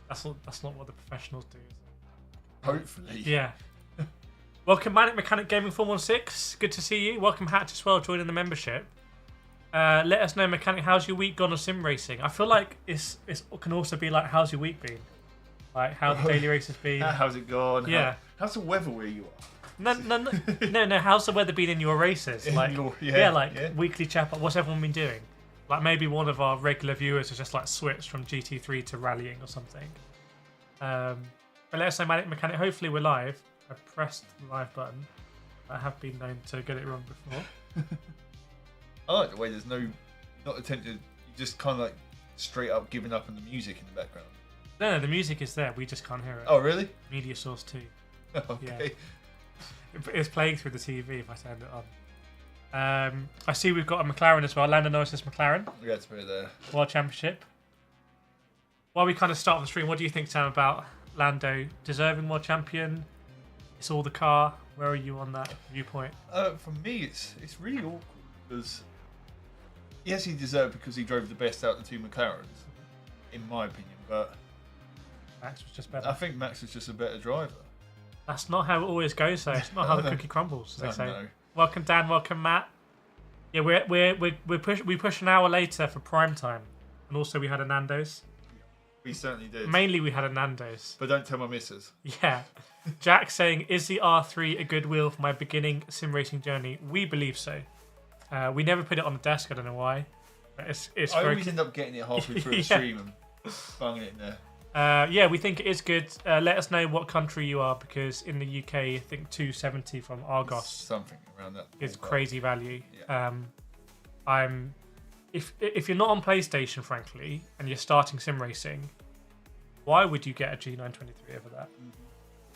That's not what the professionals do. Is it? Hopefully. Yeah. Welcome, Manic Mechanic Gaming 416. Good to see you. Welcome, Hatch as well, joining the membership. Let us know, Mechanic, how's your week gone on sim racing? I feel like it can also be like, how's your week been? Like, how the daily race has been. How's it gone? Yeah. How's the weather where you are? No. How's the weather been in your races? Like, weekly chat. What's everyone been doing? Like, maybe one of our regular viewers has just like switched from GT3 to rallying or something. But let us know, Manic Mechanic. Hopefully, we're live. I pressed the live button. I have been known to get it wrong before. I like the way there's not attempted. You just kind of like straight up giving up on the music in the background. No, the music is there. We just can't hear it. Oh, really? Media source 2. Okay. Yeah. It's playing through the TV if I turn it on. I see we've got a McLaren as well. Lando Norris's McLaren. Yeah, it's pretty there. World Championship. While we kind of start the stream, what do you think, Sam, about Lando deserving world champion? It's all the car. Where are you on that viewpoint? For me, it's really awkward because yes, he deserved because he drove the best out of the two McLarens, in my opinion. But Max was just better. I think Max was just a better driver. That's not how it always goes, though. It's not how the cookie crumbles, as they say. No. Welcome, Dan. Welcome, Matt. Yeah, we push an hour later for prime time, and also we had a Nando's. We certainly did. Mainly, we had a Nando's. But don't tell my missus. Yeah. Jack saying, is the R3 a good wheel for my beginning sim racing journey? We believe so. We never put it on the desk. I don't know why. But it's I always end up getting it halfway through a stream and banging it in there. Yeah, we think it is good. Let us know what country you are, because in the UK, I think 270 from Argos. Something around that. Is crazy value. Yeah. If you're not on PlayStation, frankly, and you're starting sim racing, why would you get a G923 over that?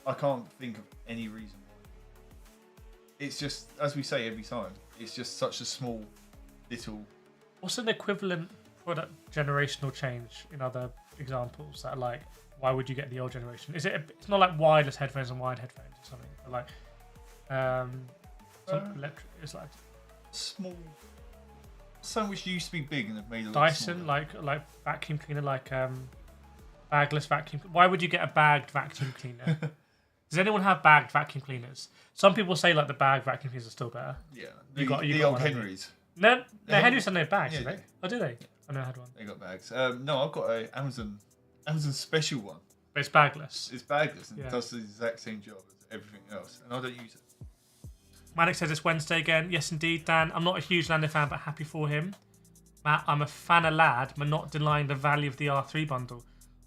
I can't think of any reason why. It's just, as we say every time, it's just such a small, little. What's an equivalent product generational change in other examples that are like, why would you get the old generation? It's not like wireless headphones and wired headphones or something, but like it's like small. Something which used to be big and have made it Dyson, like vacuum cleaner, like bagless vacuum. Why would you get a bagged vacuum cleaner? Does anyone have bagged vacuum cleaners? Some people say like the bagged vacuum cleaners are still better. Yeah, the old Henrys. No, Henrys don't have bags, do they? Yeah. Oh, do they? I never had one. They got bags. No, I've got a Amazon special one. But it's bagless. It's bagless and it does the exact same job as everything else, and I don't use it. Manic says it's Wednesday again. Yes, indeed, Dan. I'm not a huge Lando fan, but happy for him. Matt, I'm a fan of lad, but not denying the value of the R3 bundle.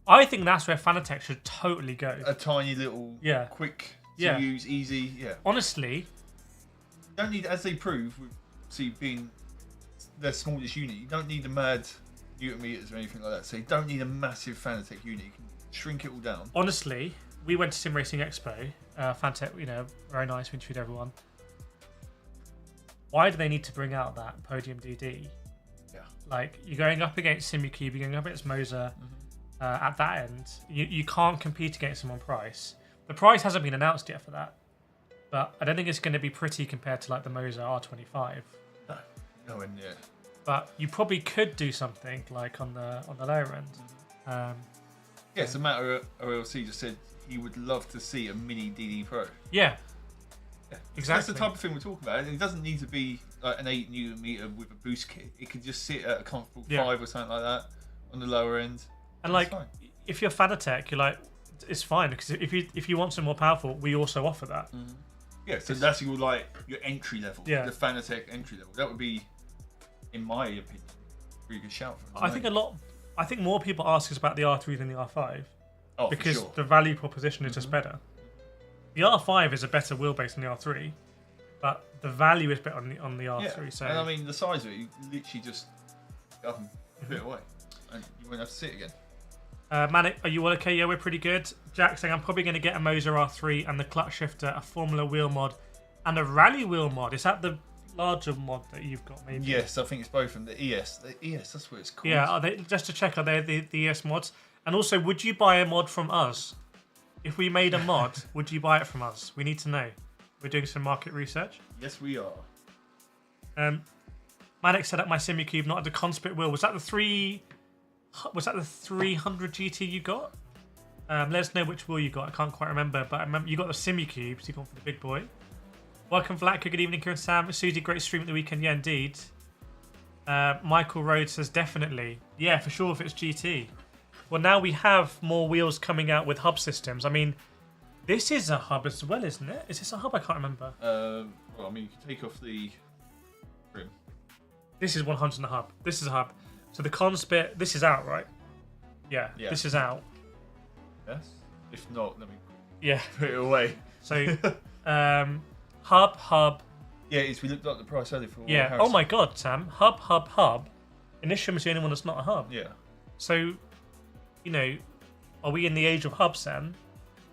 I think that's where FANATEC should totally go. A tiny little, quick to use, easy, Honestly, you don't need, as they prove, being their smallest unit, you don't need a mad newton meters or anything like that. So you don't need a massive FANATEC unit. You can shrink it all down. Honestly, we went to Sim Racing Expo. FANATEC, very nice. We interviewed everyone. Why do they need to bring out that Podium DD? Yeah. Like, you're going up against SIMUCUBE, you're going up against Moza. At that end, you can't compete against them on price. The price hasn't been announced yet for that, but I don't think it's going to be pretty compared to like the Moza R25. No, and yeah. But you probably could do something like on the lower end. It's a matter of OLC just said he would love to see a mini DD Pro. Yeah. Exactly. That's the type of thing we're talking about. It doesn't need to be like an 8 newton meter with a boost kit. It could just sit at a comfortable 5 or something like that on the lower end. And like, if you're FANATEC, you're like, it's fine, because if you want something more powerful, we also offer that. Yeah, so that's your entry level. Yeah. The FANATEC entry level. That would be, in my opinion, a really good shout for them. I think more people ask us about the R3 than the R5. Oh, because for sure. The value proposition is just better. The R5 is a better wheelbase than the R3, but the value is better on the R3. Yeah. So, and I mean, the size of it, you literally just go up and put it away, and you won't have to see it again. Manic, are you all okay? Yeah, we're pretty good. Jack saying I'm probably going to get a Moza R3 and the clutch shifter, a Formula wheel mod, and a rally wheel mod. Is that the larger mod that you've got, maybe? Yes, I think it's both of them. The ES. The ES, that's what it's called. Yeah, are they, just to check, are they the ES mods? And also, would you buy a mod from us? If we made a mod, would you buy it from us? We need to know. We're doing some market research. Yes, we are. Manic set up my SIMUCUBE, not at the Conspit wheel. Was that the 300 GT you got? Let us know which wheel you got. I can't quite remember, but I remember you got the SIMUCUBE, so you've gone for the big boy. Welcome, Vlatko. Good evening, Kieran, Sam. Susie, great stream at the weekend. Yeah, indeed. Michael Rhodes says definitely. Yeah, for sure if it's GT. Well, now we have more wheels coming out with hub systems. I mean, this is a hub as well, isn't it? Is this a hub? I can't remember. Well, I mean, you can take off the rim. This is 100 and a hub. This is a hub. So the cons bit, this is out, right? Yeah, this is out. Yes. If not, let me put it away. So, hub. Yeah, we looked up the price earlier for. Yeah. Oh my God, Sam. Hub. Initium is the only one that's not a hub. Yeah. So, you know, are we in the age of hubs then?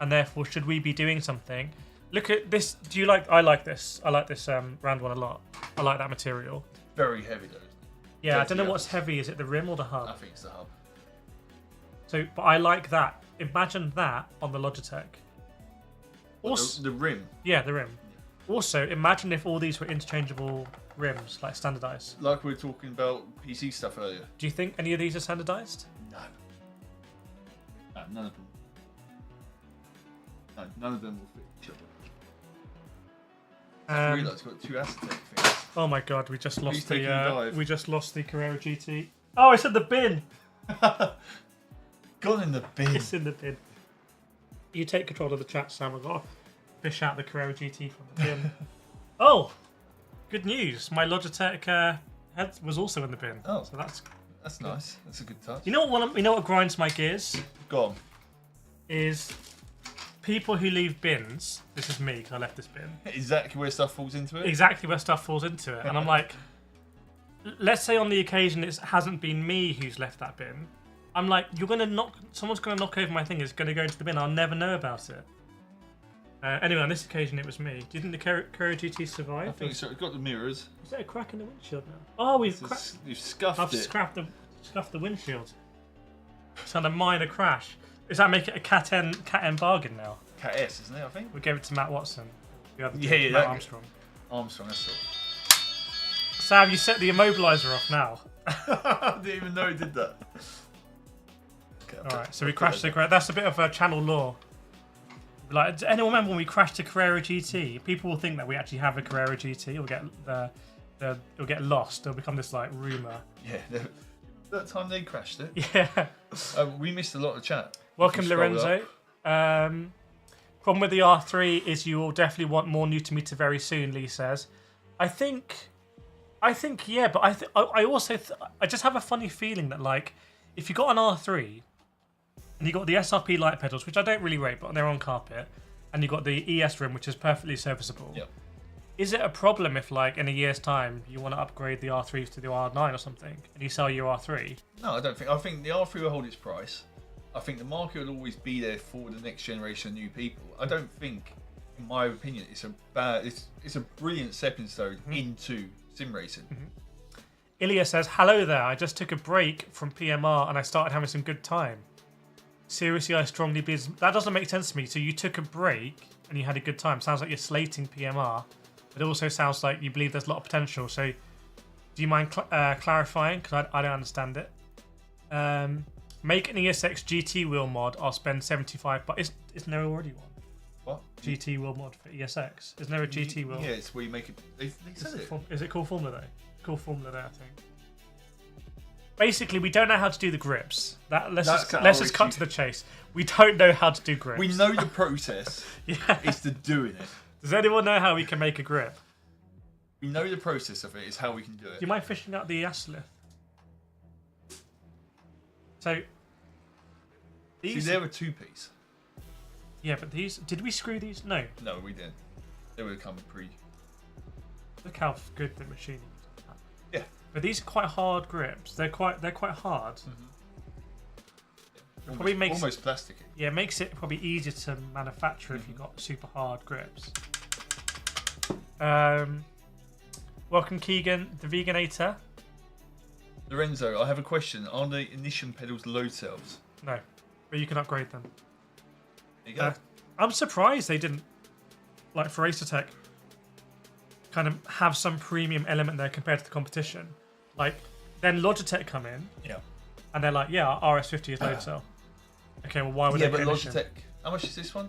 And therefore, should we be doing something? Look at this. Do you like? I like this. I like this round one a lot. I like that material. Very heavy though. Yeah, I don't know what's heavy. Is it the rim or the hub? I think it's the hub. So, but I like that. Imagine that on the Logitech. Also, the rim. Yeah, the rim. Also, imagine if all these were interchangeable rims, like standardized. Like we were talking about PC stuff earlier. Do you think any of these are standardized? No. No, none of them. No, none of them will fit each other. I realise it's got two ASCHER things. Oh my God, we just lost the Carrera GT. Oh, it's in the bin. Gone in the bin. It's in the bin. You take control of the chat, Sam. I've got to fish out the Carrera GT from the bin. Oh, good news. My Logitech head was also in the bin. Oh, so that's nice. That's a good touch. You know what grinds my gears? Go on. Is people who leave bins. This is me because I left this bin. Exactly where stuff falls into it. Exactly where stuff falls into it, and I'm like, let's say on the occasion it hasn't been me who's left that bin. I'm like, someone's gonna knock over my thing. It's gonna go into the bin. I'll never know about it. Anyway, on this occasion it was me. Do you think the Carrera GT survived? I think so. It's got the mirrors. Is there a crack in the windshield now? Oh, you've scuffed it. I've scuffed the windshield. It's had a minor crash. Does that make it a Cat N bargain now? Cat S, isn't it? I think. We gave it to Matt Watson. Matt Armstrong. Armstrong, that's all. Sam, you set the immobiliser off now. I didn't even know he did that. Okay, Alright, so we crashed the Carrera. That's a bit of a channel lore. Like, does anyone remember when we crashed the Carrera GT? People will think that we actually have a Carrera GT. It'll get lost. It'll become this like rumour. Yeah, that time they crashed it. Yeah. We missed a lot of chat. Welcome, Lorenzo. Problem with the R3 is you will definitely want more Newton-meter very soon, Lee says. I think yeah, but I just have a funny feeling that like if you got an R3 and you got the SRP light pedals, which I don't really rate, but they're on carpet, and you got the ES rim, which is perfectly serviceable. Yep. Is it a problem if, like, in a year's time, you want to upgrade the R3s to the R9 or something, and you sell your R3? No, I don't think. I think the R3 will hold its price. I think the market will always be there for the next generation of new people. I don't think, in my opinion, it's a brilliant stepping stone into sim racing. Ilya says, hello there, I just took a break from PMR and I started having some good time. Seriously, I strongly believe... That doesn't make sense to me. So you took a break and you had a good time. Sounds like you're slating PMR. But it also sounds like you believe there's a lot of potential. So do you mind clarifying? Because I don't understand it. Make an ESX GT wheel mod. I'll spend 75. But isn't there already one? What? GT wheel mod for ESX. Isn't there a GT wheel? Yeah, it's where you make it... They said it. Is it called Formula Day? Called Formula Day, I think. Basically, we don't know how to do the grips. Let's just cut to the chase. We don't know how to do grips. We know the process. Yeah. It's the doing it. Does anyone know how we can make a grip? We know the process of it. Is how we can do it. Do you mind fishing out the Aslith? So these. See, they're a two-piece. Yeah, but these. Did we screw these? No. No, we didn't. They would come pre. Look how good the machining is. Yeah. But these are quite hard grips. They're quite hard. Yeah. Probably makes almost plasticky. Yeah, it makes it probably easier to manufacture if you've got super hard grips. Welcome, Keegan, the Veganator. Lorenzo, I have a question. Are the ignition pedals load cells? No, but you can upgrade them. There you go. I'm surprised they didn't, like for ASETEK, kind of have some premium element there compared to the competition. Like, then Logitech come in, Yeah. and they're like, yeah, our RS50 is load cell. Okay, well, why would they but get Logitech, how much is this one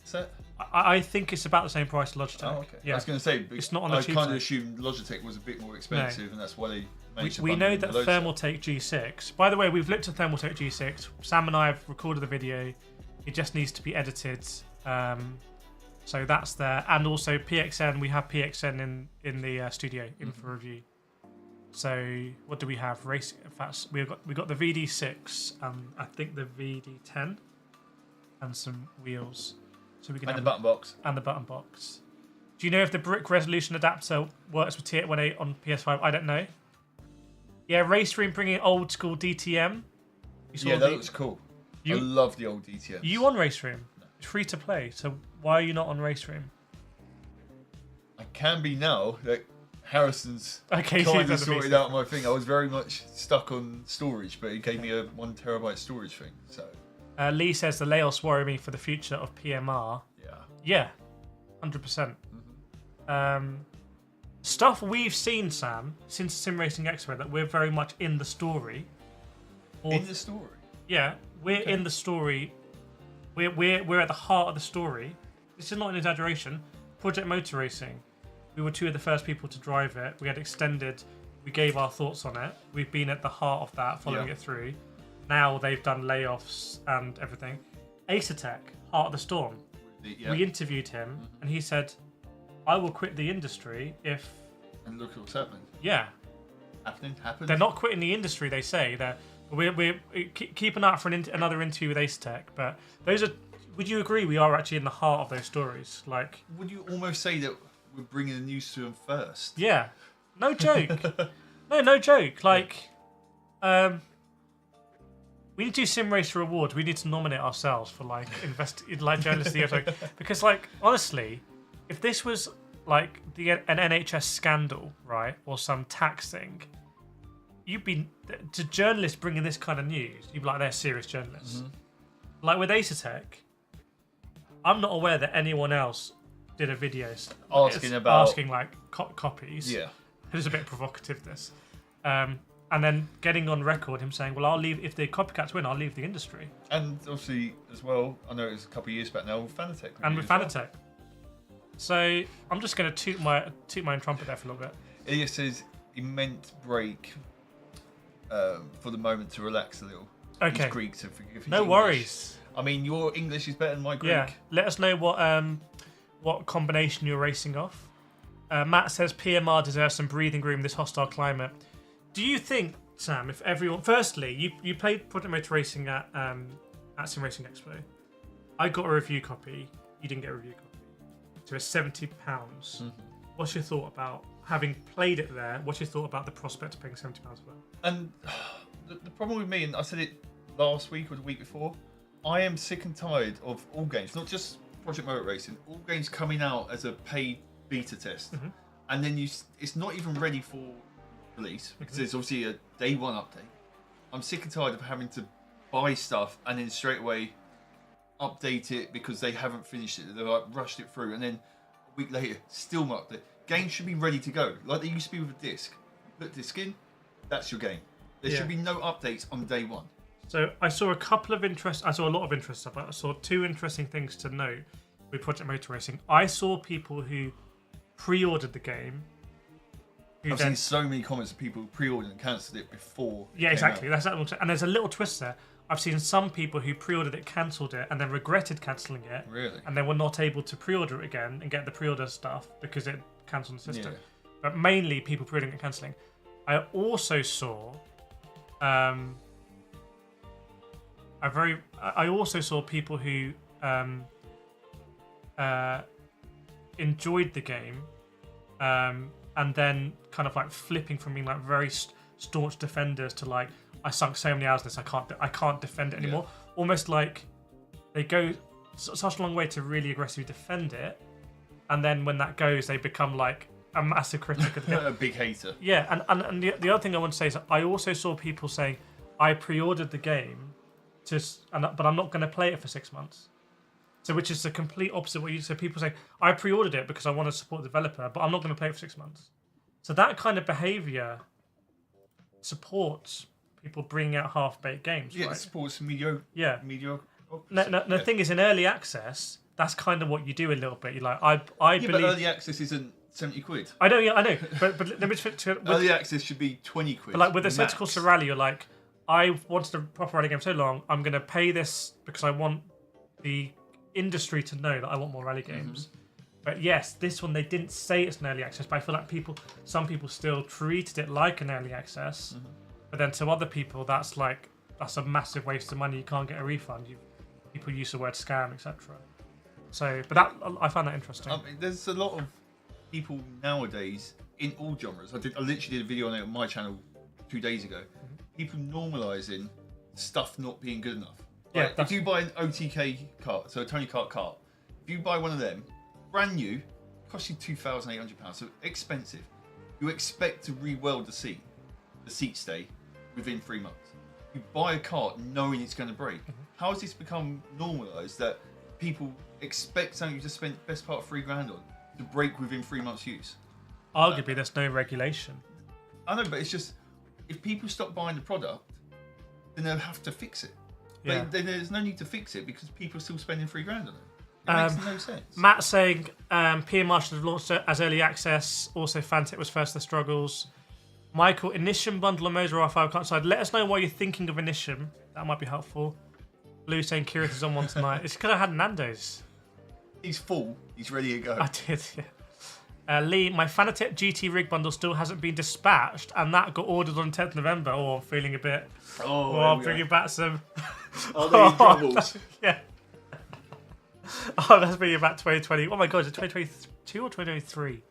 set? I think it's about the same price as Logitech. Oh, okay. Yeah. I was going to say, it's not on the I cheap kind of side. assumed Logitech was a bit more expensive, and that's why they managed to We bundle know in that the low ThermalTake G6. By the way, we've looked at ThermalTake G6. Sam and I have recorded the video. It just needs to be edited. So that's there, and also PXN. We have PXN in the studio in for review. So what do we have? Racing. In fact, we got the VD6 and I think the VD10 and some wheels. So we can and have the button box. And the button box. Do you know if the brick resolution adapter works with T818 on PS5? I don't know. Yeah, Racestream bringing old school DTM. Yeah, that looks cool. I love the old DTMs. You on Racestream? No. It's free to play, so why are you not on Racestream? I can be now that Harrison's kind of sorted out my thing. I was very much stuck on storage, but he gave me a 1 terabyte storage thing. So Lee says the layoffs worry me for the future of PMR. Yeah, 100%. Stuff we've seen, Sam, since Sim Racing Expo, that we're very much in the story. In the story? Yeah, we're in the story. We're at the heart of the story. This is not an exaggeration. Project Motor Racing. We were 2 of the first people to drive it. We had extended. We gave our thoughts on it. We've been at the heart of that, following it through. Now they've done layoffs and everything. ASETEK, Heart of the Storm. We interviewed him, and he said, "I will quit the industry if." And look at what's happening. Yeah. Happened. They're not quitting the industry. They say we're keep an eye out for another interview with ASETEK. But those are. Would you agree we are actually in the heart of those stories? Like, would you almost say that we're bringing the news to them first? Yeah. No joke. no joke. Like, we need to do Sim Racer Awards. We need to nominate ourselves for like journalists of the year. Because like honestly, if this was like an NHS scandal, right, or some tax thing, you'd be to journalists bringing this kind of news. You'd be like, they're serious journalists. Like with ASETEK, I'm not aware that anyone else did a video asking like copies. Yeah, it was a bit provocative. This. And then getting on record, him saying, "Well, I'll leave if the copycats win. I'll leave the industry." And obviously, as well, I know it was a couple of years back now with FANATEC. And with FANATEC. Well. So I'm just going to toot my own trumpet there for a little bit. Ilya says he meant break for the moment to relax a little. Okay. He's Greek, so forgive his No English. Worries. I mean, your English is better than my Greek. Yeah. Let us know what combination you're racing off. Matt says PMR deserves some breathing room in this hostile climate. Do you think, Sam, if everyone... Firstly, you played Project Motor Racing at Sim Racing Expo. I got a review copy. You didn't get a review copy. So it's £70. What's your thought about, having played it there, what's your thought about the prospect of paying £70 for that? And the problem with me, and I said it last week or the week before, I am sick and tired of all games, not just Project Motor Racing, all games coming out as a paid beta test. And then it's not even ready for release because there's obviously a day one update. I'm sick and tired of having to buy stuff and then straight away update it because they haven't finished it. They've like rushed it through, and then a week later, still not update. Games should be ready to go, like they used to be with a disc. Put disc in, that's your game. There should be no updates on day one. So I saw a couple of I saw a lot of interest stuff. I saw 2 interesting things to note with Project Motor Racing. I saw people who pre-ordered the game. I've seen so many comments of people who pre-ordered and cancelled it before. Yeah, exactly. That's that. And there's a little twist there. I've seen some people who pre-ordered it, cancelled it, and then regretted cancelling it. Really? And they were not able to pre-order it again and get the pre-order stuff because it cancelled the system. Yeah. But mainly people pre-ordering and cancelling. I also saw, I also saw people who enjoyed the game, and then kind of like flipping from being like very staunch defenders to like, I sunk so many hours in this, I can't defend it anymore. Yeah. Almost like they go such a long way to really aggressively defend it, and then when that goes, they become like a massive critic of the game. A big hater. Yeah, and the other thing I want to say is I also saw people saying, I pre-ordered the game, but I'm not going to play it for 6 months. So which is the complete opposite of what you said. People say, I pre-ordered it because I want to support the developer, but I'm not going to play it for 6 months. So that kind of behaviour supports people bringing out half-baked games. Yeah, right? it supports mediocre. Yeah. Mediocre. The thing is, in early access, that's kind of what you do a little bit. You're like, I believe. But early access isn't 70 quid. I know. But let me early access should be 20 quid. But like with ASETEK to Rally, you're like, I wanted a proper rally game so long, I'm going to pay this because I want the industry to know that I want more rally games. But yes, this one, they didn't say it's an early access, but I feel like some people still treated it like an early access. But then to other people, that's a massive waste of money. You can't get a refund. People use the word scam, etc. So, but I found that interesting. There's a lot of people nowadays in all genres. I literally did a video on it on my channel 2 days ago. People normalising stuff not being good enough. Like, if you buy an OTK cart, so a Tony Kart cart, if you buy one of them, brand new, costs you £2,800, so expensive. You expect to re-weld the seat stay within 3 months. You buy a cart knowing it's going to break. How has this become normalised that people expect something you just spent best part of £3,000 on to break within 3 months use? Arguably, there's no regulation. I know, but it's just, if people stop buying the product, then they'll have to fix it. But there's no need to fix it because people are still spending £3,000 on it. It makes no sense. Matt saying PMR should have launched it as early access. Also, FANATEC was first to the struggles. Michael, Initium bundle and Moza R3 can't decide. Let us know why you're thinking of Initium. That might be helpful. Blue saying KIRETH'S on one tonight. It's because I had Nando's. He's full. He's ready to go. I did, yeah. Lee, my FANATEC GT rig bundle still hasn't been dispatched, and that got ordered on 10th November. Oh, I'm feeling a bit. I'm bringing back some. Are they in troubles? Yeah. Oh, that's bringing back 2020. Oh my god, is it 2022 or 2023?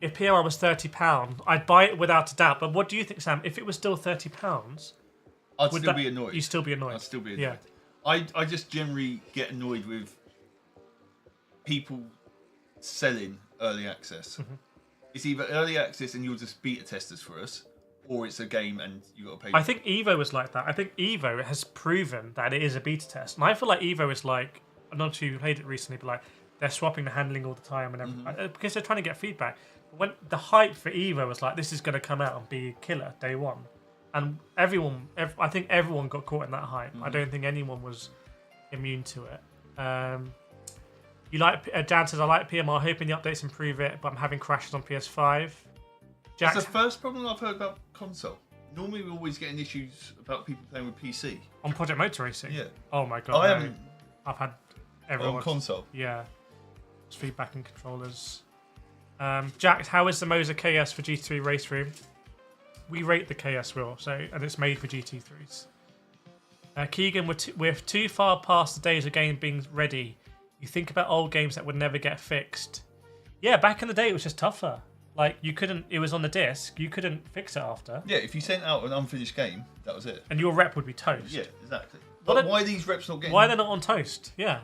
If PRR was £30, I'd buy it without a doubt. But what do you think, Sam? If it was still £30, I'd still be annoyed. You'd still be annoyed. I'd still be annoyed. Yeah. I just generally get annoyed with people selling early access. It's either early access and you'll just beta testers for us, or it's a game and you got to pay. I think Evo was like that. I think Evo has proven that it is a beta test, and I feel like Evo is like, I'm not sure you played it recently, but like they're swapping the handling all the time and everything, because they're trying to get feedback. When the hype for Evo was like, this is going to come out and be killer day one, and I think everyone got caught in that hype. I don't think anyone was immune to it. You like Dan says, I like PMR, hoping the updates improve it, but I'm having crashes on PS5. That's the first problem I've heard about console. Normally we're always getting issues about people playing with PC. On Project Motor Racing? Yeah. Oh my god. I haven't. I've had everyone. On console? Yeah. It's feedback and controllers. Jack, how is the Moza KS for GT3 Race Room? We rate the KS wheel, and it's made for GT3s. Keegan, we're too far past the days of games being ready. You think about old games that would never get fixed. Yeah, back in the day it was just tougher. Like, you couldn't, it was on the disc, you couldn't fix it after. Yeah, if you sent out an unfinished game, that was it. And your rep would be toast. Yeah, exactly. But why are these reps not getting... Why are they not on toast? Yeah.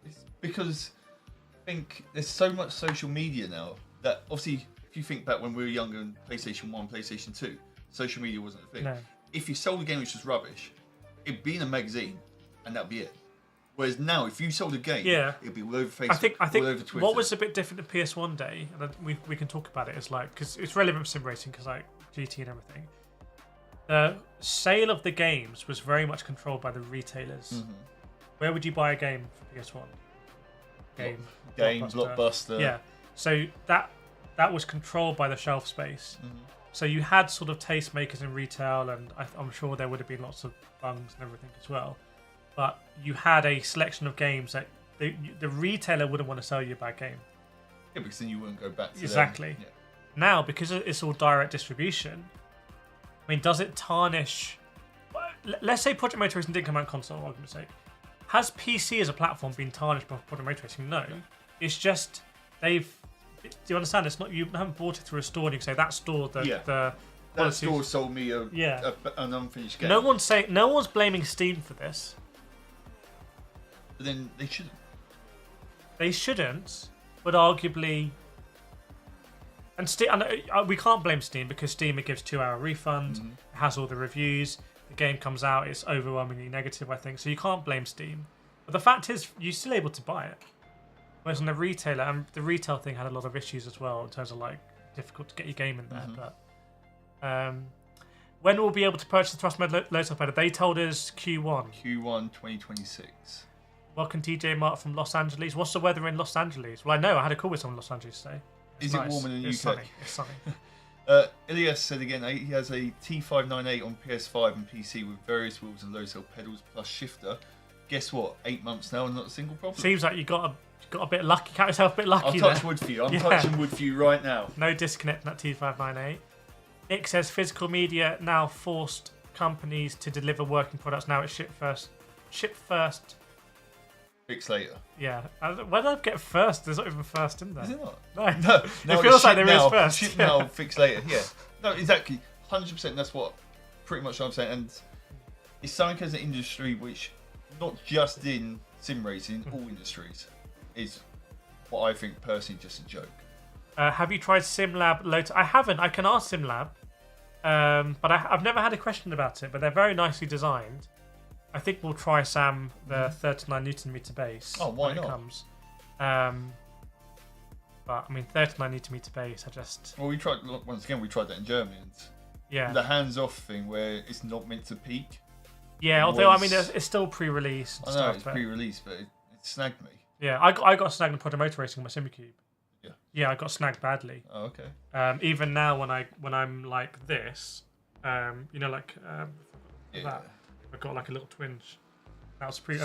It's because I think there's so much social media now that, obviously, if you think back when we were younger and PlayStation 1, PlayStation 2, social media wasn't a thing. No. If you sold a game which was rubbish, it'd be in a magazine and that'd be it. Whereas now, if you sold a game, it'd be all over Facebook, I think all over Twitter. What was a bit different to PS1 day, and we can talk about it, is like, because it's relevant for sim racing, because like GT and everything. The sale of the games was very much controlled by the retailers. Where would you buy a game for PS1? Blockbuster. Yeah, so that was controlled by the shelf space. So you had sort of tastemakers in retail, and I'm sure there would have been lots of bungs and everything as well. But you had a selection of games that the retailer wouldn't want to sell you a bad game. Yeah, because then you wouldn't go back to Exactly. them. Now, because it's all direct distribution, I mean, does it tarnish... Let's say Project Motor Racing didn't come out on console, for argument's sake. Has PC as a platform been tarnished by Project Motor Racing? No. It's just, they've... Do you understand? It's not, you haven't bought it through a store and you can say, that store, that store sold me an unfinished game. No one's blaming Steam for this. But then they shouldn't. They shouldn't, but arguably... And Steam, we can't blame Steam because Steam, it gives 2-hour refund, it has all the reviews, the game comes out, it's overwhelmingly negative, I think, so you can't blame Steam. But the fact is, you're still able to buy it. Whereas on the retailer, and the retail thing had a lot of issues as well in terms of like difficult to get your game in there. But When will we be able to purchase the THRUSTMASTER low-top header? They told us Q1. Q1 2026. Welcome TJ Mark from Los Angeles. What's the weather in Los Angeles? Well, I know. I had a call with someone in Los Angeles today. Is it warmer than the UK? Sunny. It's sunny. Ilias said again, he has a T598 on PS5 and PC with various wheels and low-top pedals plus shifter. Guess what? 8 months now and not a single problem. Seems like you got a bit lucky. Count yourself a bit lucky. I'll touch wood for you. I'm touching wood for you right now. No disconnect in that T598. Nick says physical media now forced companies to deliver working products. Now it's ship first. Fix later. Yeah. Where did I get first? There's not even first in there. Is it not? No. It feels like there is first. Ship now, fix later. Yeah. No, exactly. 100%. That's what pretty much I'm saying. And it's something as an industry which, not just in sim racing, all industries, is what I think personally just a joke. Have you tried SimLab Lotus? I haven't. I can ask SimLab. But I've never had a question about it. But they're very nicely designed. I think we'll try, Sam, the 39 Newton meter base. Oh, why when not? It comes. But I mean, 39 Newton meter base. Well, we tried that in Germany, and the hands-off thing where it's not meant to peak. Yeah, although I mean, it's still pre-release. I know it's pre-release, but it snagged me. Yeah, I got snagged in Project Motor Racing with my SIMUCUBE. Yeah, I got snagged badly. Oh, okay. Even now, when I'm like this, that. I got like a little twinge. That was pretty.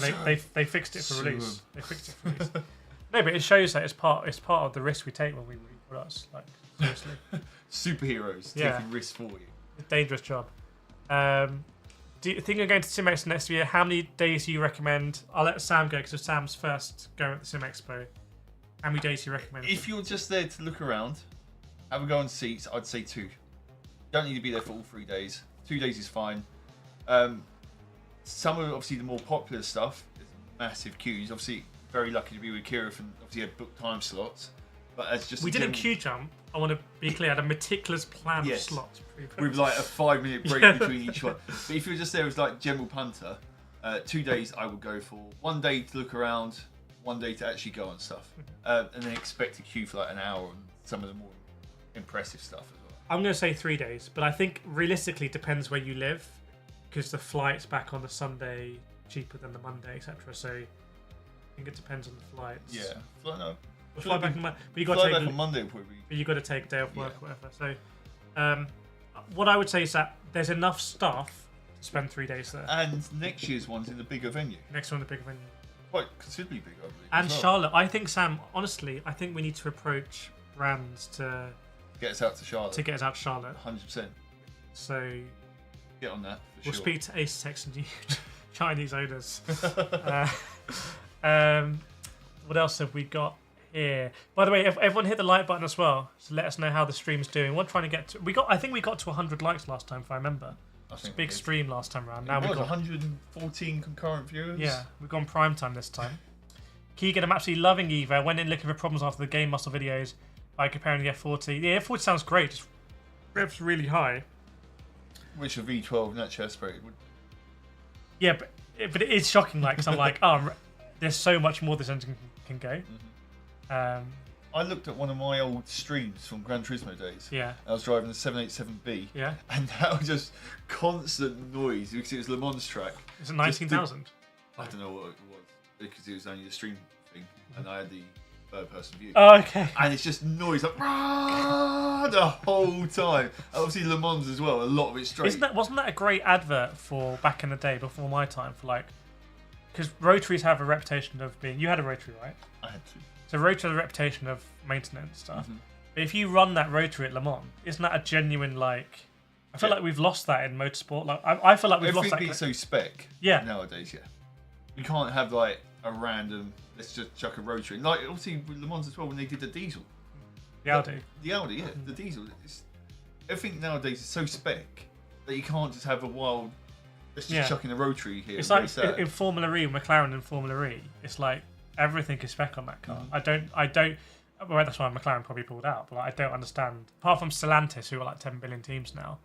They fixed it for release. They fixed it for release. No, but it shows that it's part of the risk we take when we release products. Like seriously, superheroes taking risks for you. Dangerous job. Do you think you're going to SimExpo next year? How many days do you recommend? I'll let Sam go because Sam's first going at the SimExpo. How many days do you recommend? If you're just there to look around, have a go on seats, I'd say 2. Don't need to be there for all 3 days. 2 days is fine. Some of obviously the more popular stuff, there's massive queues. Obviously, very lucky to be with Kireth and obviously had booked time slots. But as just we did a queue jump. I want to be clear, I had a meticulous plan of slots. With like a 5-minute break between each one. But if you're just there as like general punter, 2 days I would go for. 1 day to look around, 1 day to actually go on stuff. And then expect a queue for like an hour and some of the more impressive stuff as well. I'm going to say 3 days, but I think realistically it depends where you live. Because the flight's back on the Sunday cheaper than the Monday, etc. So I think it depends on the flights. Yeah, no. We'll fly back on Monday, but you got to take on Monday. But you got to take a day off work, or whatever. So, what I would say is that there's enough staff to spend 3 days there. And next year's one's in the bigger venue. Next one, the bigger venue. Quite considerably bigger, I believe. And Charlotte, I think Sam. Honestly, I think we need to approach brands to get us out to Charlotte. 100%. So. Get on that. We'll speak to ASETEK and Chinese owners. What else have we got here? By the way, if everyone hit the like button as well, so let us know how the stream's doing. We're trying to get to. I think we got to 100 likes last time, if I remember. It's a big stream last time around. Now we got 114 concurrent viewers. Yeah, we've gone prime time this time. Keegan, I'm absolutely loving Evo. I went in looking for problems after the Game Muscle videos by comparing the F40. The F40 sounds great. Just revs really high. Which a V12 natural aspirated would. Yeah, but it is shocking. Like, because I'm like, there's so much more this engine can go. Mm-hmm. I looked at one of my old streams from Gran Turismo days. Yeah. I was driving the 787B. Yeah. And that was just constant noise because it was Le Mans track. Is it 19,000? I don't know what it was because it was only a stream thing, and I had the third-person view. Oh, okay. And it's just noise like the whole time. Obviously Le Mans as well. A lot of it's straight. Wasn't that a great advert for back in the day before my time for like? Because rotaries have a reputation of being. You had a rotary, right? I had to. So rotary has a reputation of maintenance stuff. Mm-hmm. But if you run that rotary at Le Mans, isn't that a genuine like? I feel like we've lost that in motorsport. Like I feel like we've lost that. Everything's so spec. Yeah. Nowadays, you can't have like a random. Let's just chuck a rotary. Like obviously with Le Mans as well when they did the diesel. The Audi. The Audi, yeah, the diesel. Everything nowadays is so spec that you can't just have a wild. Let's just chuck in a rotary here. It's like in Formula E, McLaren in Formula E. It's like everything is spec on that car. Mm-hmm. I don't. Well, that's why McLaren probably pulled out. But like, I don't understand. Apart from Stellantis, who are like 10 billion teams now,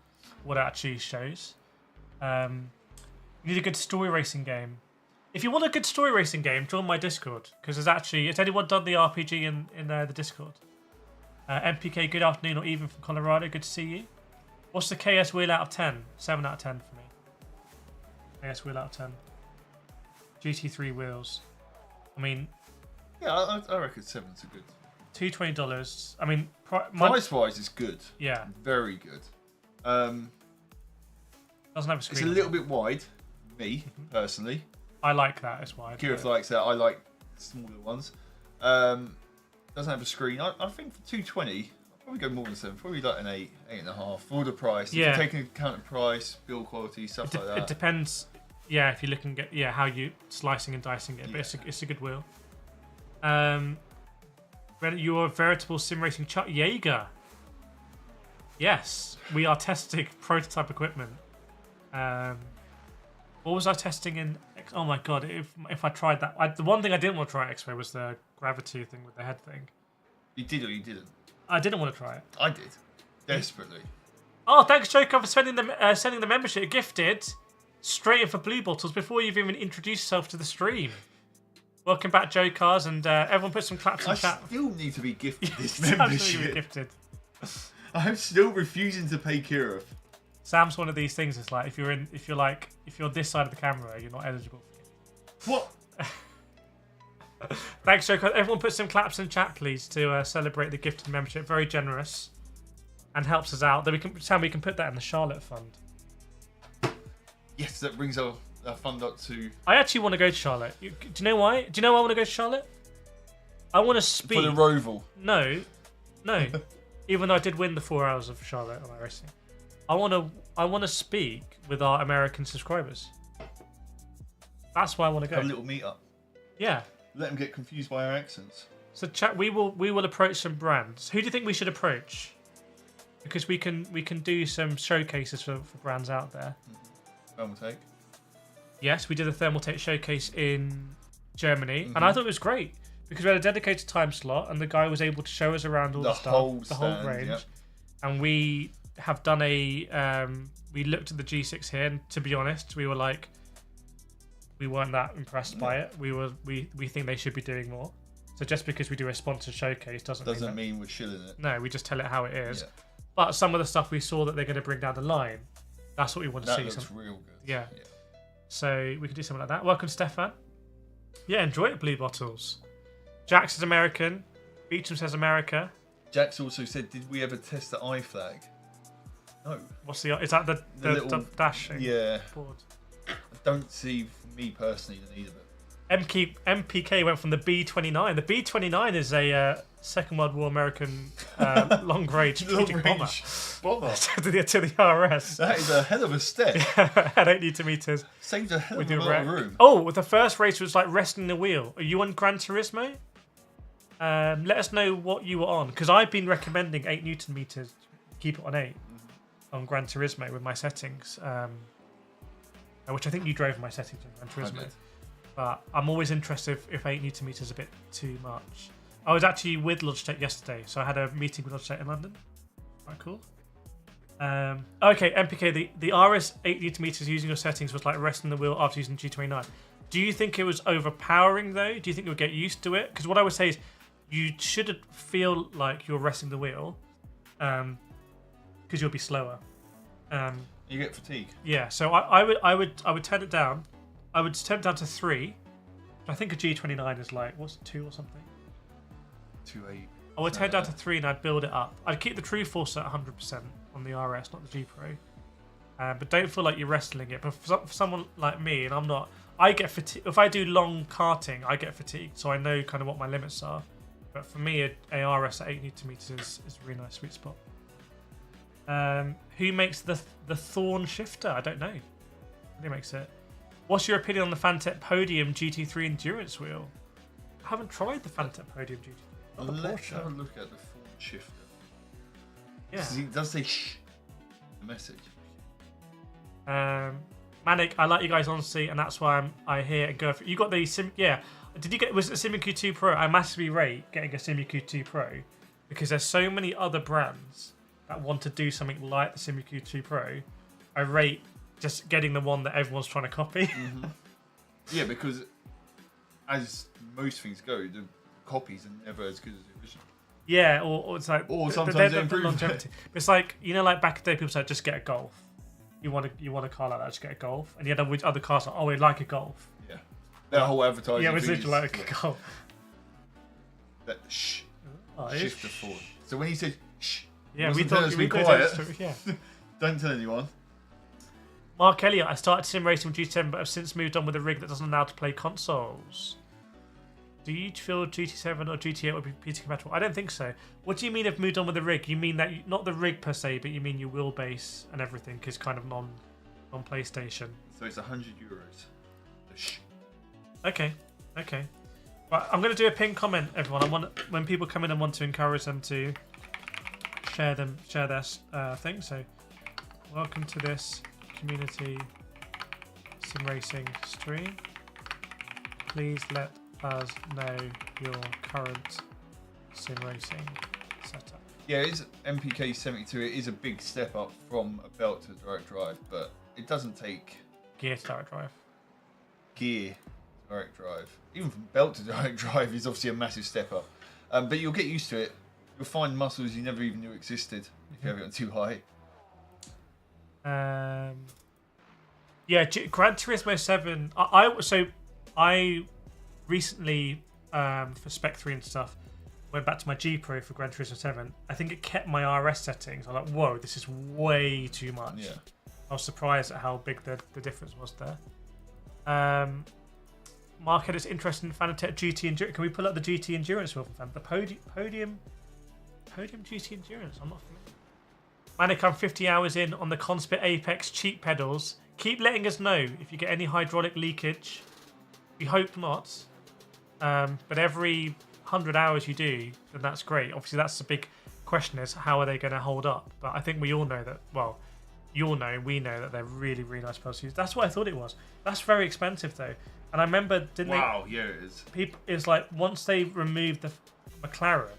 what it actually shows. You need a good story racing game. If you want a good story racing game, join my Discord because has anyone done the RPG in the Discord? MPK, good afternoon or even from Colorado. Good to see you. What's the KS wheel out of 10? 7 out of 10 for me. KS wheel out of 10. GT3 wheels. I mean... Yeah, I reckon 7's a good... $220. I mean... Price-wise, it's good. Yeah. Very good. Doesn't have a screen. It's a little bit wide, me, personally. I like that, it's wide. Kireth likes that. I like smaller ones. Doesn't have a screen. I think for 220, I'll probably go more than 7. Probably like an 8, 8.5 for the price. Yeah. If you're taking into account the price, build quality, stuff like that. It depends. Yeah, if you're looking at how you slicing and dicing it, but it's a good wheel. You're a veritable sim racing Chuck Yeager. Yes, we are testing prototype equipment. What was I testing in? Oh my god! If I tried that, the one thing I didn't want to try at Expo was the gravity thing with the head thing. You did or you didn't? I didn't want to try it. I did, desperately. Oh, thanks, Joker, for sending the membership. Gifted straight in for blue bottles before you've even introduced yourself to the stream. Welcome back, Jokers, and everyone put some claps in chat. I still need to be gifted this membership. membership. Gifted. I'm still refusing to pay Kireth. Sam's one of these things. It's like if you're this side of the camera, you're not eligible for it. What? Thanks, Joker. Everyone put some claps in chat, please, to celebrate the gifted membership. Very generous and helps us out. Then we can put that in the Charlotte Fund. Yes, that brings our fund up to... I actually want to go to Charlotte. Do you know why? Do you know why I want to go to Charlotte? I want to speak... For the Roval. No. Even though I did win the 4 hours of Charlotte on iRacing. I want to speak with our American subscribers. That's why I want to go. Have a little meet up. Yeah. Let them get confused by our accents. So chat, we will approach some brands. Who do you think we should approach? Because we can do some showcases for brands out there. FANATEC. Yes, we did a Thermaltake showcase in Germany, and I thought it was great because we had a dedicated time slot, and the guy was able to show us around all the stuff, the whole range. Yep. And we have done we looked at the G6 here, and to be honest, we were like, we weren't that impressed by it. We think they should be doing more. So just because we do a sponsored showcase doesn't mean we're shilling it. No, we just tell it how it is. Yeah. But some of the stuff we saw that they're going to bring down the line, that's what we want to see. That looks real good. Yeah. So we could do something like that. Welcome, Stefan. Yeah, enjoy it, Blue Bottles. Jax is American. Beecham says America. Jax also said, did we ever test the iFlag? No. What's is that the little dashing board? I don't see, for me personally, the need of it. MPK went from the B-29. The B-29 is a Second World War American long-range strategic bomber. to the RS. That is a hell of a step. At 8 Newton meters. Saves a hell of a lot of room. Oh, the first race was like resting the wheel. Are you on Gran Turismo? Let us know what you were on, because I've been recommending 8 Newton meters. Keep it on 8 on Gran Turismo with my settings, which I think you drove my settings in Gran Turismo. But I'm always interested if 8 Newton meters is a bit too much. I was actually with Logitech yesterday, so I had a meeting with Logitech in London. Quite cool. Okay, MPK, the RS 8 Newton meters using your settings was like resting the wheel after using G29. Do you think it was overpowering though? Do you think you'll get used to it? Because what I would say is you shouldn't feel like you're resting the wheel, because you'll be slower. You get fatigue. Yeah, so I would turn it down. I would turn it down to 3. I think a G29 is like, what's it, 2 or something? 2.8. I would turn it down to 3 and I'd build it up. I'd keep the True Force at 100% on the RS, not the G Pro. But don't feel like you're wrestling it. But for someone like me, and I'm not, I get fatigued. If I do long karting, I get fatigued. So I know kind of what my limits are. But for me, a RS at 8 Newton meters is a really nice sweet spot. Who makes the Thorn shifter? I don't know. Who makes it? What's your opinion on the FANATEC Podium GT3 endurance wheel? I haven't tried the FANATEC Podium GT3. Let's have a look at the Thorn shifter. Yeah. It does say the message. Manic, I like you guys honestly, and that's why I hear and go for. You got the Did you get? Was it a SIMUCUBE 2 Pro? I massively rate getting a SIMUCUBE 2 Pro because there's so many other brands that want to do something like the SIMUCUBE 2 Pro. I rate just getting the one that everyone's trying to copy. Yeah, because as most things go, the copies are never as good as the original. Yeah, or it's like or sometimes improve longevity. But it's like, you know, like back in the day, people said just get a Golf. You want a car like that, just get a Golf. And you had other cars like, oh, we'd like a Golf. Yeah, their whole advertising. Yeah, it was literally like a Golf. That shift to forward. So when he said shh, yeah, we thought be quiet. Yeah. Don't tell anyone. Mark Elliott, I started sim racing with GT7, but have since moved on with a rig that doesn't allow to play consoles. Do you feel GT7 or GT8 would be PC compatible? I don't think so. What do you mean have moved on with the rig? You mean that not the rig per se, but you mean your wheelbase and everything is kind of non PlayStation. So it's €100. Okay. Right, I'm going to do a pinned comment, everyone. I want when people come in, I want to encourage them to share their thing. So, welcome to this community sim racing stream. Please let us know your current sim racing setup. Yeah, it is MPK 72. It is a big step up from a belt to direct drive, but it doesn't take gear to direct drive. Gear to direct drive, even from belt to direct drive, is obviously a massive step up. But you'll get used to it. You'll find muscles you never even knew existed if you have it on too high. Yeah, Gran Turismo 7. I recently, for Spec 3 and stuff, went back to my G Pro for Gran Turismo 7. I think it kept my RS settings. I'm like, whoa, this is way too much. Yeah. I was surprised at how big the difference was there. Mark had this interesting FANATEC GT Endurance. Can we pull up the GT Endurance wheel from Fan? The podium GT Endurance. I'm not familiar. Manic, I'm 50 hours in on the Conspit Apex cheap pedals. Keep letting us know if you get any hydraulic leakage. We hope not. But every 100 hours you do, then that's great. Obviously, that's the big question is how are they going to hold up? But I think we all know that, well, you all know, we know that they're really, really nice pedals to use. That's what I thought it was. That's very expensive, though. And I remember, yeah, it is. It's like, once they removed the McLaren,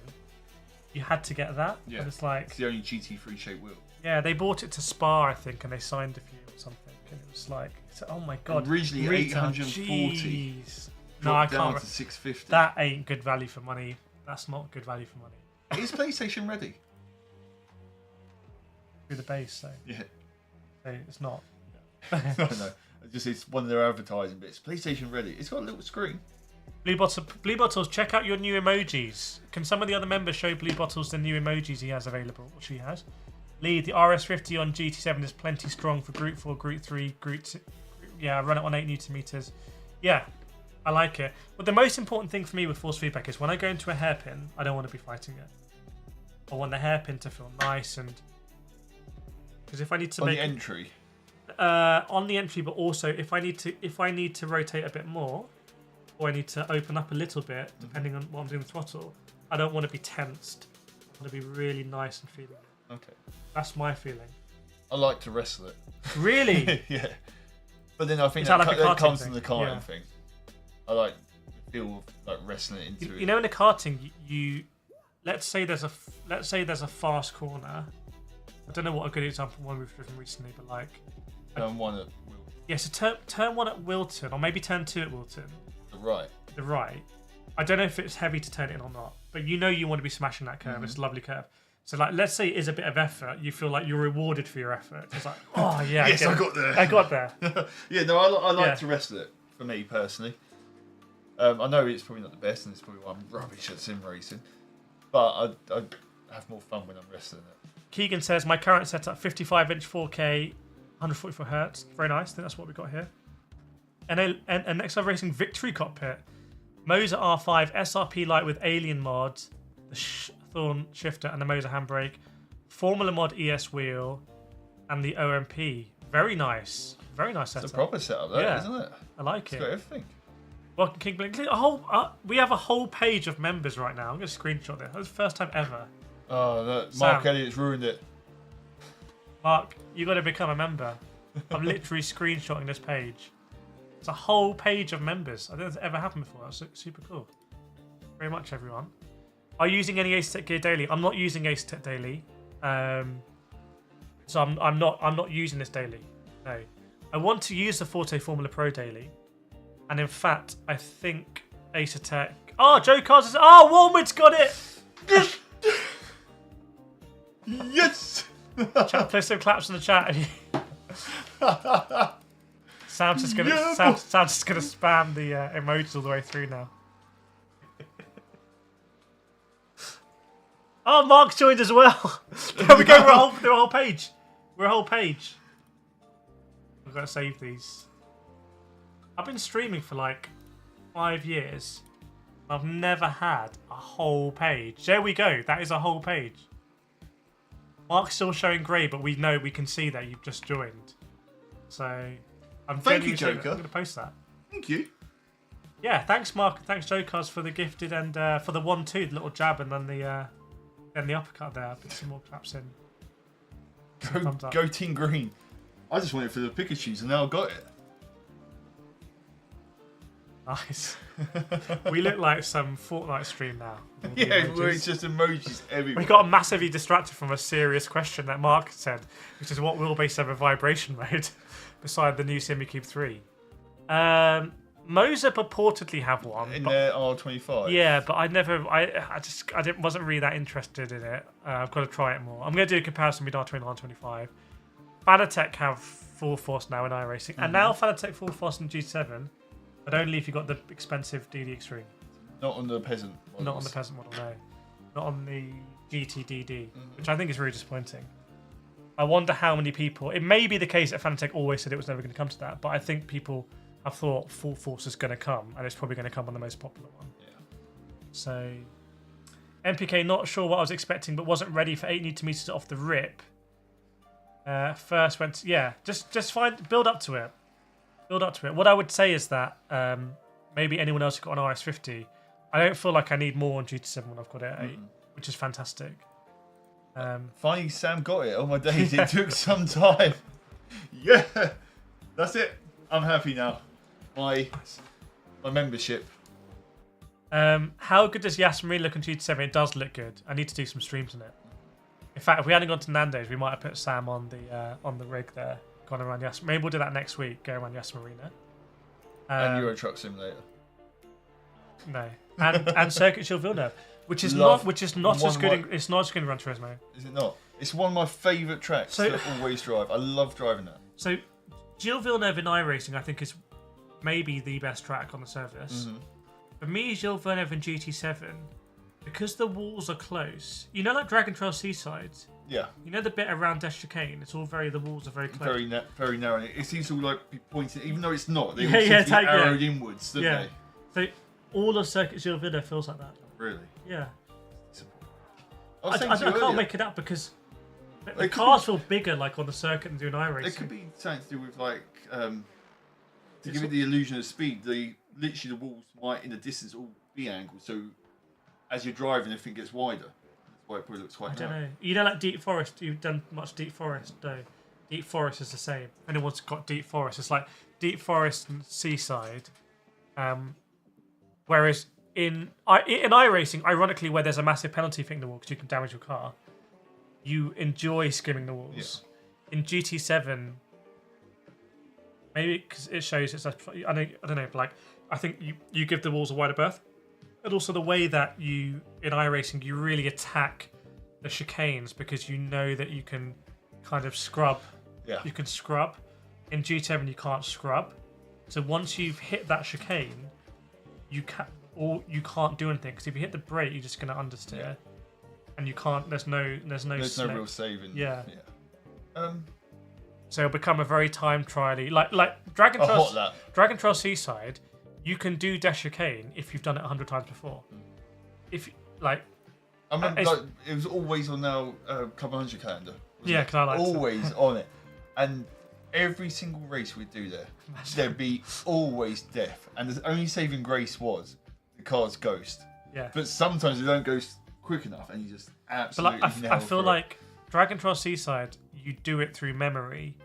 you had to get that. Yeah. And it's like... It's the only GT3 shaped wheel. Yeah, they bought it to Spa, I think, and they signed a few or something. And it was like, oh my God. Originally retail, 840. Jeez. No, I down can't. To 650. That ain't good value for money. That's not good value for money. Is PlayStation ready? Through the base, though. Yeah. So it's not. No. It's one of their advertising bits. PlayStation ready. It's got a little screen. Blue Bottles, check out your new emojis. Can some of the other members show Blue Bottles the new emojis he has available, or she has? Lee, the RS50 on GT7 is plenty strong for Group 4, Group 3, Group 2. Yeah, I run it on 8 Newton meters. Yeah, I like it. But the most important thing for me with force feedback is when I go into a hairpin, I don't want to be fighting it. I want the hairpin to feel nice and... Because if I need to on make... the entry? On the entry, but also if I need to rotate a bit more, or I need to open up a little bit, depending on what I'm doing with throttle, I don't want to be tensed. I want to be really nice and feeling it. Okay. That's my feeling. I like to wrestle it. Really? Yeah. But then I think that comes thing? from the karting thing. I like the feel like wrestling it into it. You know, in the karting, you let's say there's a fast corner. I don't know what a good example one we've driven recently, but like Turn 1 at Wilton. Yeah, so turn 1 at Wilton, or maybe turn 2 at Wilton. The right. I don't know if it's heavy to turn it in or not, but you know you want to be smashing that curve. It's a lovely curve. So like, let's say it is a bit of effort. You feel like you're rewarded for your effort. It's like, oh yeah, yes, I got there. I got there. Yeah, no, I like to wrestle it. For me personally, I know it's probably not the best, and it's probably why I'm rubbish at sim racing. But I have more fun when I'm wrestling it. Keegan says my current setup 55-inch 4K, 144 Hz. Very nice. I think that's what we got here. And next up, racing Victory Cockpit, Moza R3 SRP light with Alien mod, the Thorn shifter and the Moza handbrake, Formula mod ES wheel, and the OMP. Very nice setup. It's a proper setup, though, isn't it? I like it. It's got everything. Welcome, King Blink. We have a whole page of members right now. I'm going to screenshot this. That's the first time ever. Oh, no, Mark Elliott's ruined it. Mark, you got to become a member. I'm literally screenshotting this page. It's a whole page of members. I don't think that's ever happened before. That's super cool. Very much, everyone. Are you using any ASETEK gear daily? I'm not using ASETEK daily. So I'm not using this daily. No. I want to use the Forte Formula Pro daily. And in fact, I think ASETEK... Oh, Joe Cars is... Oh, Walmard's got it! Play some claps in the chat. Sam's just gonna spam the emojis all the way through now. Oh, Mark's joined as well. There we go. We're a whole page. We're a whole page. I've got to save these. I've been streaming for like 5 years. I've never had a whole page. There we go. That is a whole page. Mark's still showing grey, but we know we can see that you've just joined. So thank you, Joker. I'm going to post that. Thank you. Yeah, thanks, Mark. Thanks, Jokers, for the gifted and for the 1-2, the little jab, and then the uppercut there. Put some more claps in. Go Team Green. I just went for the Pikachus and now I got it. Nice. We look like some Fortnite stream now. Yeah, where it's just emojis everywhere. We got massively distracted from a serious question that Mark said, which is what wheelbase have a vibration mode beside the new SIMUCUBE 3. Moza purportedly have one in their R25. Yeah, but I wasn't really that interested in it. I've got to try it more. I'm going to do a comparison with R29 and R25. FANATEC have full force now in iRacing, and now FANATEC full force in G7, but only if you got the expensive DD Extreme. Not on the peasant models. Not on the peasant model, no. Not on the GTDD, which I think is really disappointing. I wonder how many people. It may be the case that FANATEC always said it was never going to come to that, but I think people have thought full force is going to come, and it's probably going to come on the most popular one. Yeah. So, MPK, not sure what I was expecting, but wasn't ready for 8 Newton meters off the rip. First went to, just build up to it. Build up to it. What I would say is that maybe anyone else who got an RS50, I don't feel like I need more on GT7 when I've got it at 8, which is fantastic. Finally, Sam got it. Oh my days, it took some time. Yeah, that's it. I'm happy now. My membership. How good does Yasmari look on GT7? It does look good. I need to do some streams on it. In fact, if we hadn't gone to Nando's, we might have put Sam on the rig there, gone around Yas. Maybe we'll do that next week. Go around Yas Marina. And Euro Truck Simulator. No, and Circuit Gilles Villeneuve, which is not as good. It's not as good in Gran Turismo. Is it not? It's one of my favourite tracks to always drive. I love driving that. So, Gilles Villeneuve in iRacing, I think, is maybe the best track on the service. For me, Gilles Villeneuve in GT7, because the walls are close. You know, like Dragon Trail Seaside. Yeah. You know the bit around Des Chicane? It's all the walls are very close. Very narrow. It seems to like be pointed, even though it's not. They all seem to be arrowed inwards, don't they? So all of Circuit Gilles Villeneuve feels like that. Really? Yeah. I can't make it up because the cars feel bigger, like on the circuit than doing iRacing. It could be something to do with like to give it the illusion of speed. Literally the walls might in the distance all be angled, so as you're driving, everything gets wider. That's why it probably looks quite. I don't know. You know, like Deep Forest. You've done much Deep Forest, no? Deep Forest is the same. Anyone's got Deep Forest. It's like Deep Forest and Seaside. Whereas in iRacing, ironically, where there's a massive penalty thing in the wall because you can damage your car, you enjoy skimming the walls. Yeah. In GT7, maybe because it shows it's I don't know, like I think you give the walls a wider berth, and also the way that in iRacing you really attack the chicanes because you know that you can kind of scrub. Yeah. You can scrub. In G7 you can't scrub, so once you've hit that chicane, you can't do anything because if you hit the brake, you're just going to understeer, and you can't. There's no real saving. Yeah. So it'll become a very time trially, like Dragon Trail Seaside. You can do Des Chicane if you've done it 100 times before. If like, I remember it was always on our Club 100 calendar. Yeah, because I like always on it, and every single race we'd do there'd be always death, and the only saving grace was the car's ghost. Yeah. But sometimes they don't go quick enough, and you just absolutely. But I feel like Dragon Trail Seaside, you do it through memory.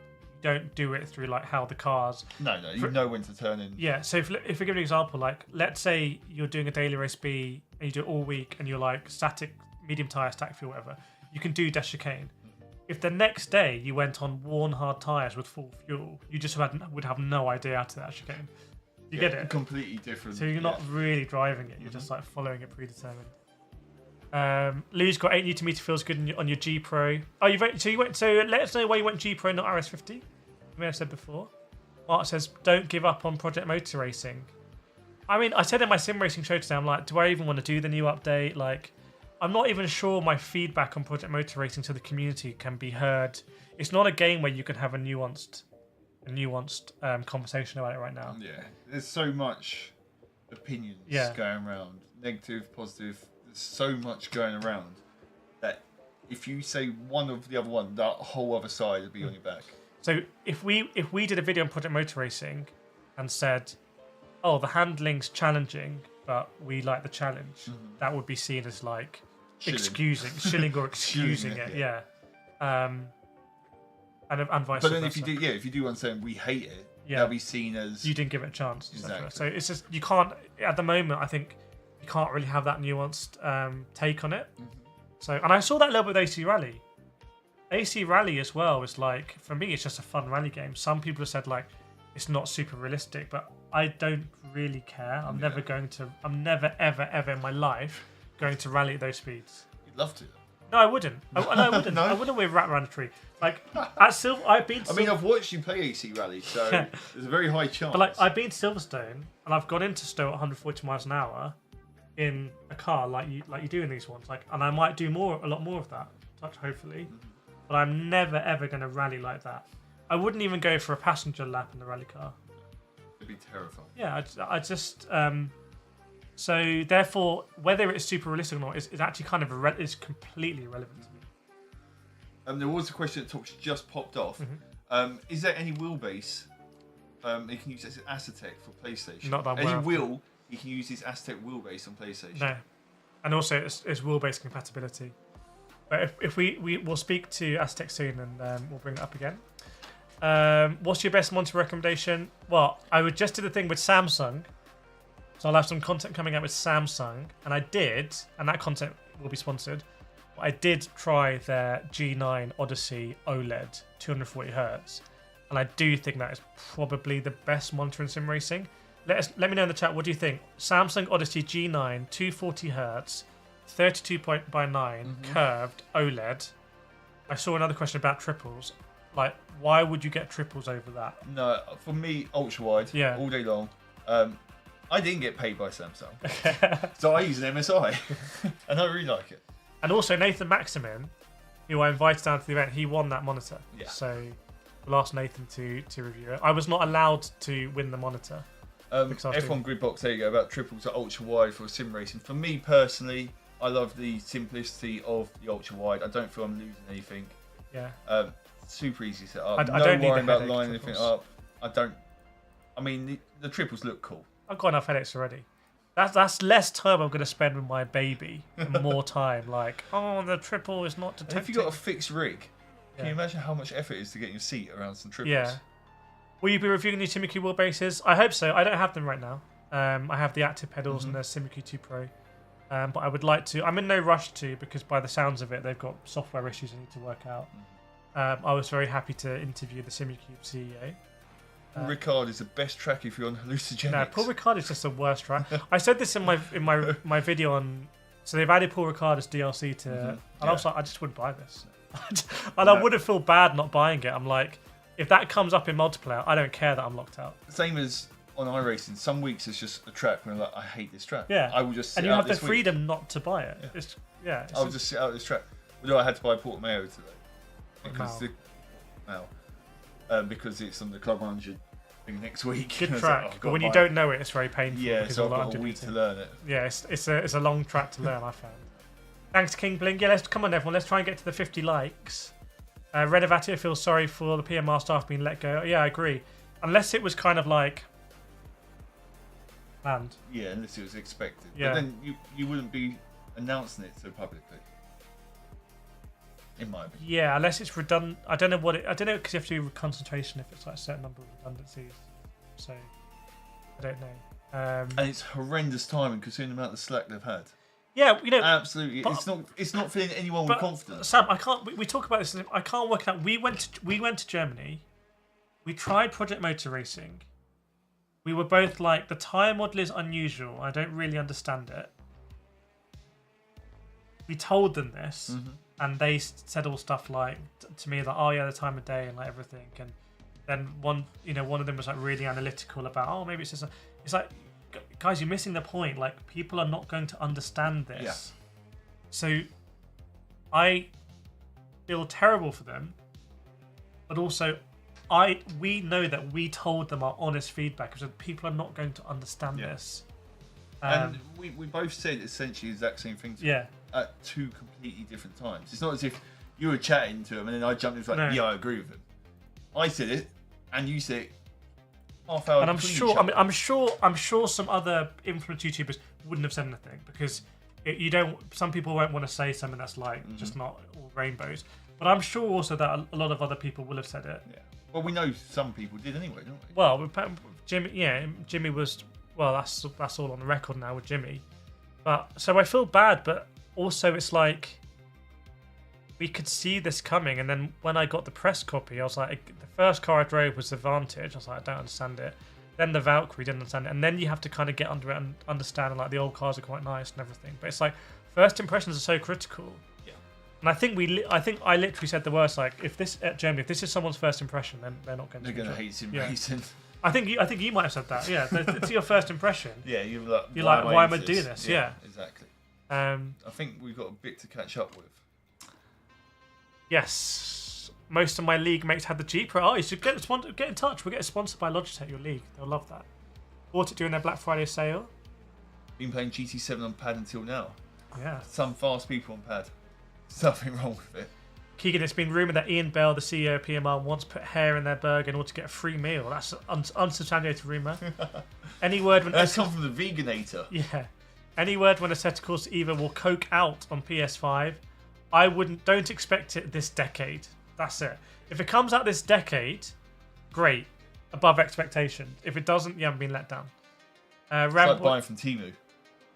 You don't do it through like how the cars. No, you know when to turn in. Yeah. So if we give an example, like let's say you're doing a daily race B and you do it all week, and you're like static, medium tire, static fuel, whatever. You can do Des Chicane. If the next day you went on worn hard tyres with full fuel, you just would have no idea how to that chicane. You get it? Completely different. So you're not really driving it, you're just like following it predetermined. Lou's got 8 Nm feels good on your G Pro. Oh, you went. So let us know why you went G Pro, not RS50. You may have said before. Mark says, "Don't give up on Project Motor Racing." I mean, I said in my sim racing show today, I'm like, do I even want to do the new update? Like, I'm not even sure my feedback on Project Motor Racing to the community can be heard. It's not a game where you can have a nuanced conversation about it right now. Yeah, there's so much opinions going around, negative, positive. There's so much going around that if you say one of the other one, that whole other side will be on your back. So if we did a video on Project Motor Racing and said, "Oh, the handling's challenging, but we like the challenge," that would be seen as like shilling or excusing it. Yeah. And vice versa. But then if you do one saying we hate it, that'll be seen as you didn't give it a chance. Exactly. So it's just you can't at the moment. I think you can't really have that nuanced take on it. So, and I saw that a little bit with AC Rally. AC Rally as well is like, for me, it's just a fun rally game. Some people have said like it's not super realistic, but I don't really care. I'm never ever in my life going to rally at those speeds. You'd love to. No, I wouldn't. I wouldn't. No? I wouldn't wave rat around a tree. Like at I've watched you play AC Rally, so there's a very high chance. But like, I've been to Silverstone and I've gone into Stowe at 140 miles an hour in a car, like you do in these ones. Like, and I might do a lot more of that, hopefully. But I'm never ever going to rally like that. I wouldn't even go for a passenger lap in the rally car. It'd be terrifying. Yeah, I just. So therefore, whether it's super realistic or not is actually kind of is completely irrelevant to me. There was a question that talks just popped off. Is there any wheelbase you can use as ASETEK for PlayStation? Not that you can use this ASETEK wheelbase on PlayStation. No, and also it's wheelbase compatibility. But if we'll speak to ASCHER soon and we'll bring it up again. What's your best monitor recommendation? Well, I would just do the thing with Samsung. So I'll have some content coming out with Samsung. And I did, and that content will be sponsored. I did try their G9 Odyssey OLED 240Hz. And I do think that is probably the best monitor in sim racing. Let me know in the chat, what do you think? Samsung Odyssey G9 240Hz 32.9 curved OLED. I saw another question about triples. Like, why would you get triples over that? No, for me, ultra wide, all day long. I didn't get paid by Samsung, so I use an MSI, and I really like it. And also Nathan Maximin, who I invited down to the event, he won that monitor. Yeah. So we'll ask Nathan to review it. I was not allowed to win the monitor. F1 Gridbox, there you go, about triples at ultra wide for sim racing. For me personally, I love the simplicity of the ultra wide. I don't feel I'm losing anything. Yeah. Super easy to set up. I don't need worrying about lining anything up. I mean, the triples look cool. I've got enough headaches already. That's less time I'm going to spend with my baby. And more time. Like, the triple is not detected. If you've got a fixed rig, can you imagine how much effort it is to get your seat around some triples? Yeah. Will you be reviewing the SIMUCUBE wheelbases? I hope so. I don't have them right now. I have the active pedals and the SIMUCUBE 2 Pro. But I would like to. I'm in no rush to, because by the sounds of it, they've got software issues I need to work out. I was very happy to interview the SIMUCUBE CEO. Paul Ricard is the best track if you're on hallucinogens. No, Paul Ricard is just the worst track. I said this in my video on. So they've added Paul Ricard as DLC to, and I was like, I just wouldn't buy this, and I would have felt bad not buying it. I'm like, if that comes up in multiplayer, I don't care that I'm locked out. Same as on iRacing, some weeks it's just a track where I'm like, I hate this track. Yeah, I will just sit and you out have the freedom not to buy it. I'll just sit out this track. Although I had to buy Port Mayo today because it's on the Club 100 thing next week. Good track, but when you don't know it, it's very painful. Yeah, so I've got a week to learn it. Yeah, it's a long track to learn. I found. Thanks, King Bling. Yeah, come on, everyone. Let's try and get to the 50 likes. Renovatia feels sorry for the PMR staff being let go. Yeah, I agree. Unless it was kind of like planned. Yeah, unless it was expected. Yeah. But then you wouldn't be announcing it so publicly. In my opinion. Yeah, unless it's redundant. I don't know because you have to do concentration if it's like a certain number of redundancies. So I don't know. And it's horrendous timing considering the amount of slack they've had. Yeah, absolutely. It's not filling anyone with confidence. Sam, I can't. We talk about this. I can't work it out. We went to Germany. We tried Project Motor Racing. We were both like, the tire model is unusual. I don't really understand it. we told them this, and they said all stuff like to me like, oh yeah, the time of day and like everything, and then one of them was like really analytical about, oh maybe it's just it's like, guys, you're missing the point. Like, people are not going to understand this. Yeah. So I feel terrible for them, but also we know that we told them our honest feedback, because people are not going to understand this. And we both said essentially the exact same thing to them at two completely different times. It's not as if you were chatting to them and then I jumped in and was like, yeah, I agree with them. I said it and you said it half hour. And I'm sure some other influence YouTubers wouldn't have said anything, because some people won't want to say something that's like just not all rainbows. But I'm sure also that a lot of other people will have said it. Yeah. Well, we know some people did anyway, don't we? Well, Jimmy was. Well, that's all on the record now with Jimmy. But so I feel bad, but also it's like we could see this coming. And then when I got the press copy, I was like, the first car I drove was the Vantage. I was like, I don't understand it. Then the Valkyrie, didn't understand it. And then you have to kind of get under it and understand, like, the old cars are quite nice and everything. But it's like first impressions are so critical. Yeah. And I think I literally said the worst. Like, if this is someone's first impression, then they're not going to. They're going to hate SIMUCUBE. I think you might have said that. Yeah, it's your first impression. Yeah, you're like, why am I doing this? Yeah, exactly. I think we've got a bit to catch up with. Yes, most of my league mates had the Jeep. Oh, you should get in touch. We'll get sponsored by Logitech. Your league, they'll love that. Bought it during their Black Friday sale. Been playing GT7 on pad until now. Yeah, some fast people on pad. There's nothing wrong with it. Keegan, it's been rumoured that Ian Bell, the CEO of PMR, once put hair in their burger in order to get a free meal. That's an unsubstantiated rumour. Any word when that's come from the Veganator. Yeah. Any word when ASCHER either will coke out on PS5? Don't expect it this decade. That's it. If it comes out this decade, great. Above expectation. If it doesn't, you haven't been let down. It's like buying from Temu.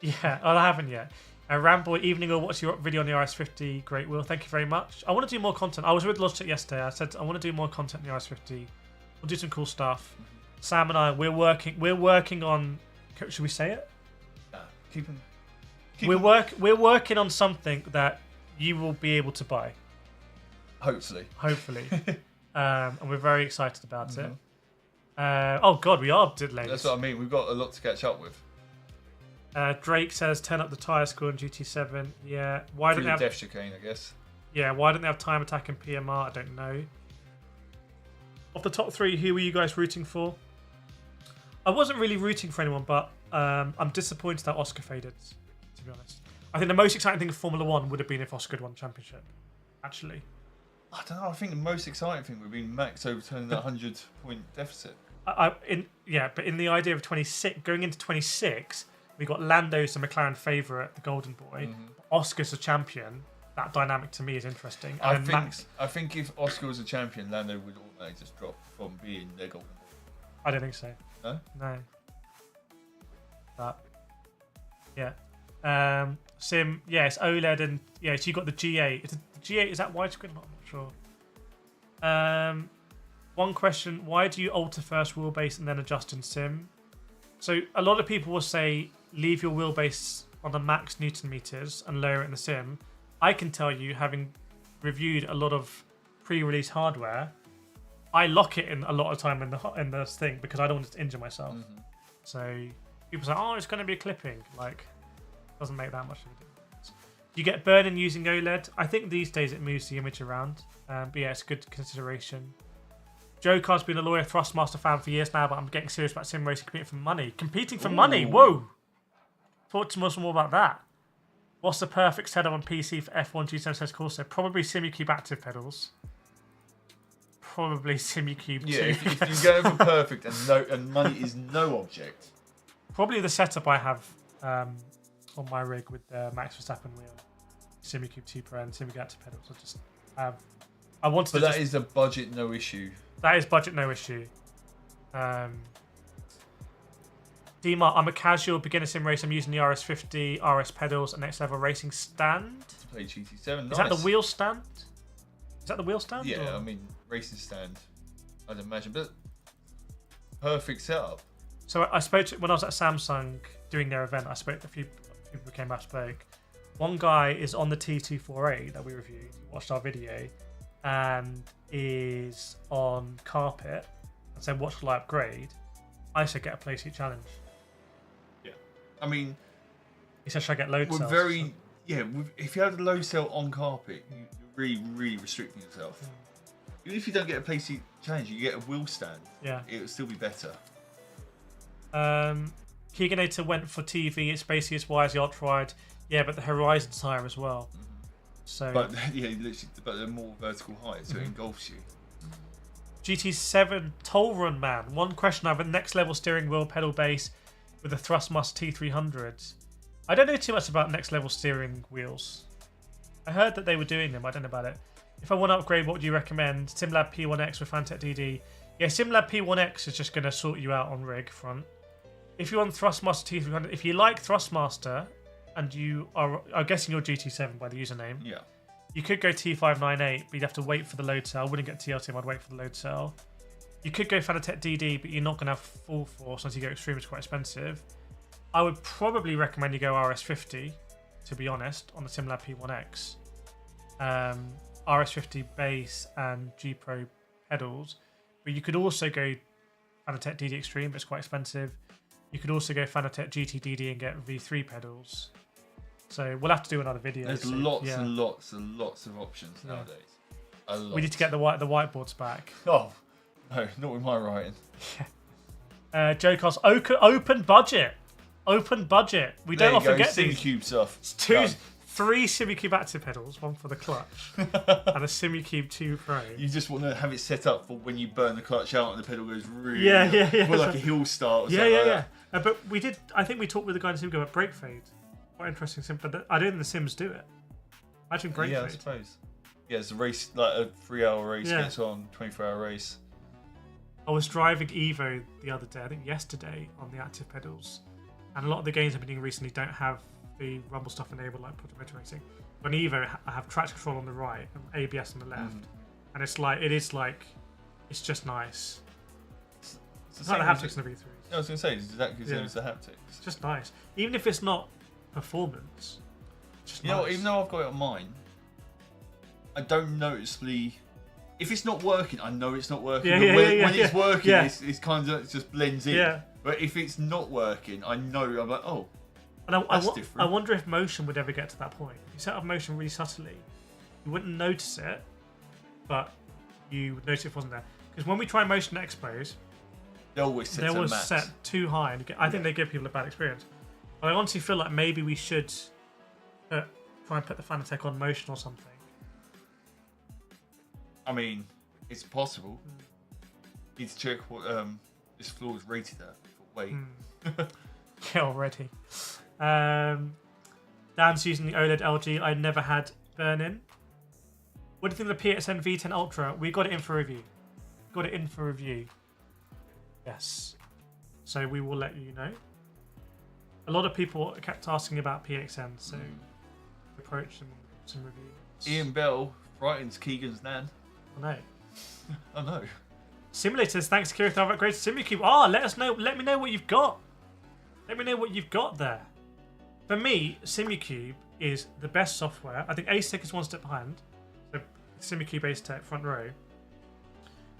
Yeah, I haven't yet. Ramboy Evening, or what's your video on the RS50? Great, Will. Thank you very much. I want to do more content. I was with Logitech yesterday. I said I want to do more content on the RS50. We'll do some cool stuff. Sam and I, we're working on. Should we say it? We're working on something that you will be able to buy. Hopefully. And we're very excited about it. Oh God, we are delayed. That's what I mean. We've got a lot to catch up with. Drake says turn up the tyre score in GT7. Yeah. Why don't they have Death Chicane, I guess. Yeah. Why don't they have time attack in PMR? I don't know. Of the top three, who were you guys rooting for? I wasn't really rooting for anyone, but I'm disappointed that Oscar faded. To be honest, I think the most exciting thing of Formula One would have been if Oscar had won the championship. Actually, I don't know. I think the most exciting thing would have been Max overturning that 100-point deficit. But in the idea of 26, going into 26. We got Lando's the McLaren favourite, the Golden Boy. Oscar's the champion. That dynamic to me is interesting. And I think if Oscar was a champion, Lando would automatically just drop from being their Golden Boy. I don't think so. No? No. But yeah. Sim, yeah, it's OLED and yeah, so you got the G8. The G8, is that widescreen? I'm not sure. One question: why do you alter first wheelbase and then adjust in Sim? So a lot of people will say leave your wheelbase on the max Newton meters and lower it in the sim. I can tell you, having reviewed a lot of pre-release hardware, I lock it in a lot of time in the thing because I don't want to injure myself. So people say, oh, it's going to be a clipping. Like, doesn't make that much of a difference. You get burn-in using OLED. I think these days it moves the image around. But yeah, it's a good consideration. Joe Carr's been a loyal Thrustmaster fan for years now, but I'm getting serious about sim racing, competing for money. Competing for money? Whoa! Talk to us more about that. What's the perfect setup on PC for F1 G7 says Corso? Probably SIMUCUBE active pedals. Probably SIMUCUBE 2. Yeah, if you're going for perfect and money is no object. Probably the setup I have on my rig with the Max Verstappen wheel. SIMUCUBE 2 Pro and SIMUCUBE active pedals. I just have. I wanted. But that is a budget no issue. That is budget no issue. D-Mart, I'm a casual beginner sim racer. I'm using the RS50, RS pedals, and next level racing stand. To play GT7. Is that the wheel stand? Is that the wheel stand? Yeah, or? I mean racing stand. I'd imagine, but perfect setup. So I spoke to when I was at Samsung doing their event. I spoke to a few people who came out spoke. One guy is on the T248 that we reviewed, watched our video, and is on carpet and said, what should I upgrade? I should get a play seat challenge. Yeah. I mean, he said, should I get load cells? If you have the load cell on carpet, you're really, really restricting yourself. Even if you don't get a play seat challenge, you get a wheel stand. Yeah. It would still be better. Keeganator went for TV. It's basically as wide as the ultra-wide. Yeah, but the Horizon's higher as well. So, but literally, but they're more vertical height, so it engulfs you. GT7 Toll Run Man. One question: I have a next level steering wheel pedal base with a THRUSTMASTER T300s. I don't know too much about next level steering wheels. I heard that they were doing them. I don't know about it. If I want to upgrade, what would you recommend? SimLab P1X with FANATEC DD. Yeah, SimLab P1X is just going to sort you out on rig front. If you want THRUSTMASTER T300, if you like THRUSTMASTER and you are, I'm guessing you're GT7 by the username. Yeah. You could go T598, but you'd have to wait for the load cell. I wouldn't get TLTM, I'd wait for the load cell. You could go FANATEC DD, but you're not going to have full force unless you go extreme, it's quite expensive. I would probably recommend you go RS50, to be honest, on the SimLab P1X. RS50 base and G Pro pedals. But you could also go FANATEC DD Extreme, but it's quite expensive. You could also go FANATEC GT DD and get V3 pedals. So we'll have to do another video. There's lots and lots and lots of options nowadays. A lot. We need to get the whiteboards back. Oh, no, not with my writing. Yeah. Joe Cost, open budget. Open budget. We don't often get these. SIMUCUBE stuff. It's 3 SIMUCUBE active pedals, one for the clutch, and a SIMUCUBE 2 Pro. You just want to have it set up for when you burn the clutch out and the pedal goes really well, like a hill start or something like that. But we did, I think we talked with the guy in SIMUCUBE about brake fade. Quite interesting sim, but I don't think the Sims do it. Imagine brake fade. Yeah, I suppose. Yeah, it's a race, like a 3-hour race gets on, 24-hour race. I was driving Evo the other day, I think yesterday, on the active pedals, and a lot of the games I've been doing recently don't have the rumble stuff enabled like Project Motor Racing. On Evo, I have traction control on the right and ABS on the left, and it's just nice. It's like the haptics in the V3. I was going to say, it's exactly the same as the haptics. It's just nice. Even if it's not performance, it's just nice. Even though I've got it on mine, I don't noticeably. If it's not working, I know it's not working. When it's working, it's kind of, it just blends in. Yeah. But if it's not working, I know, I'm like, oh, and that's different. I wonder if motion would ever get to that point. If you set up motion really subtly, you wouldn't notice it, but you would notice it wasn't there. Because when we try motion expos, they always set too high, and I think they give people a bad experience. But I honestly feel like maybe we should try and put the FANATEC on motion or something. I mean, it's possible. Need to check what this floor is rated at for weight. Yeah, already. Dan's using the OLED LG. I never had burn-in. What do you think of the PXN V10 Ultra? We got it in for review. Yes. So we will let you know. A lot of people kept asking about PXN, so approach some reviews. Ian Bell frightens Keegan's nan. I know. I know. Simulators, thanks to KIRETH'S, I've upgraded SIMUCUBE. Let us know. Let me know what you've got. Let me know what you've got there. For me, SIMUCUBE is the best software. I think ASETEK is one step behind. So SIMUCUBE, ASETEK, front row.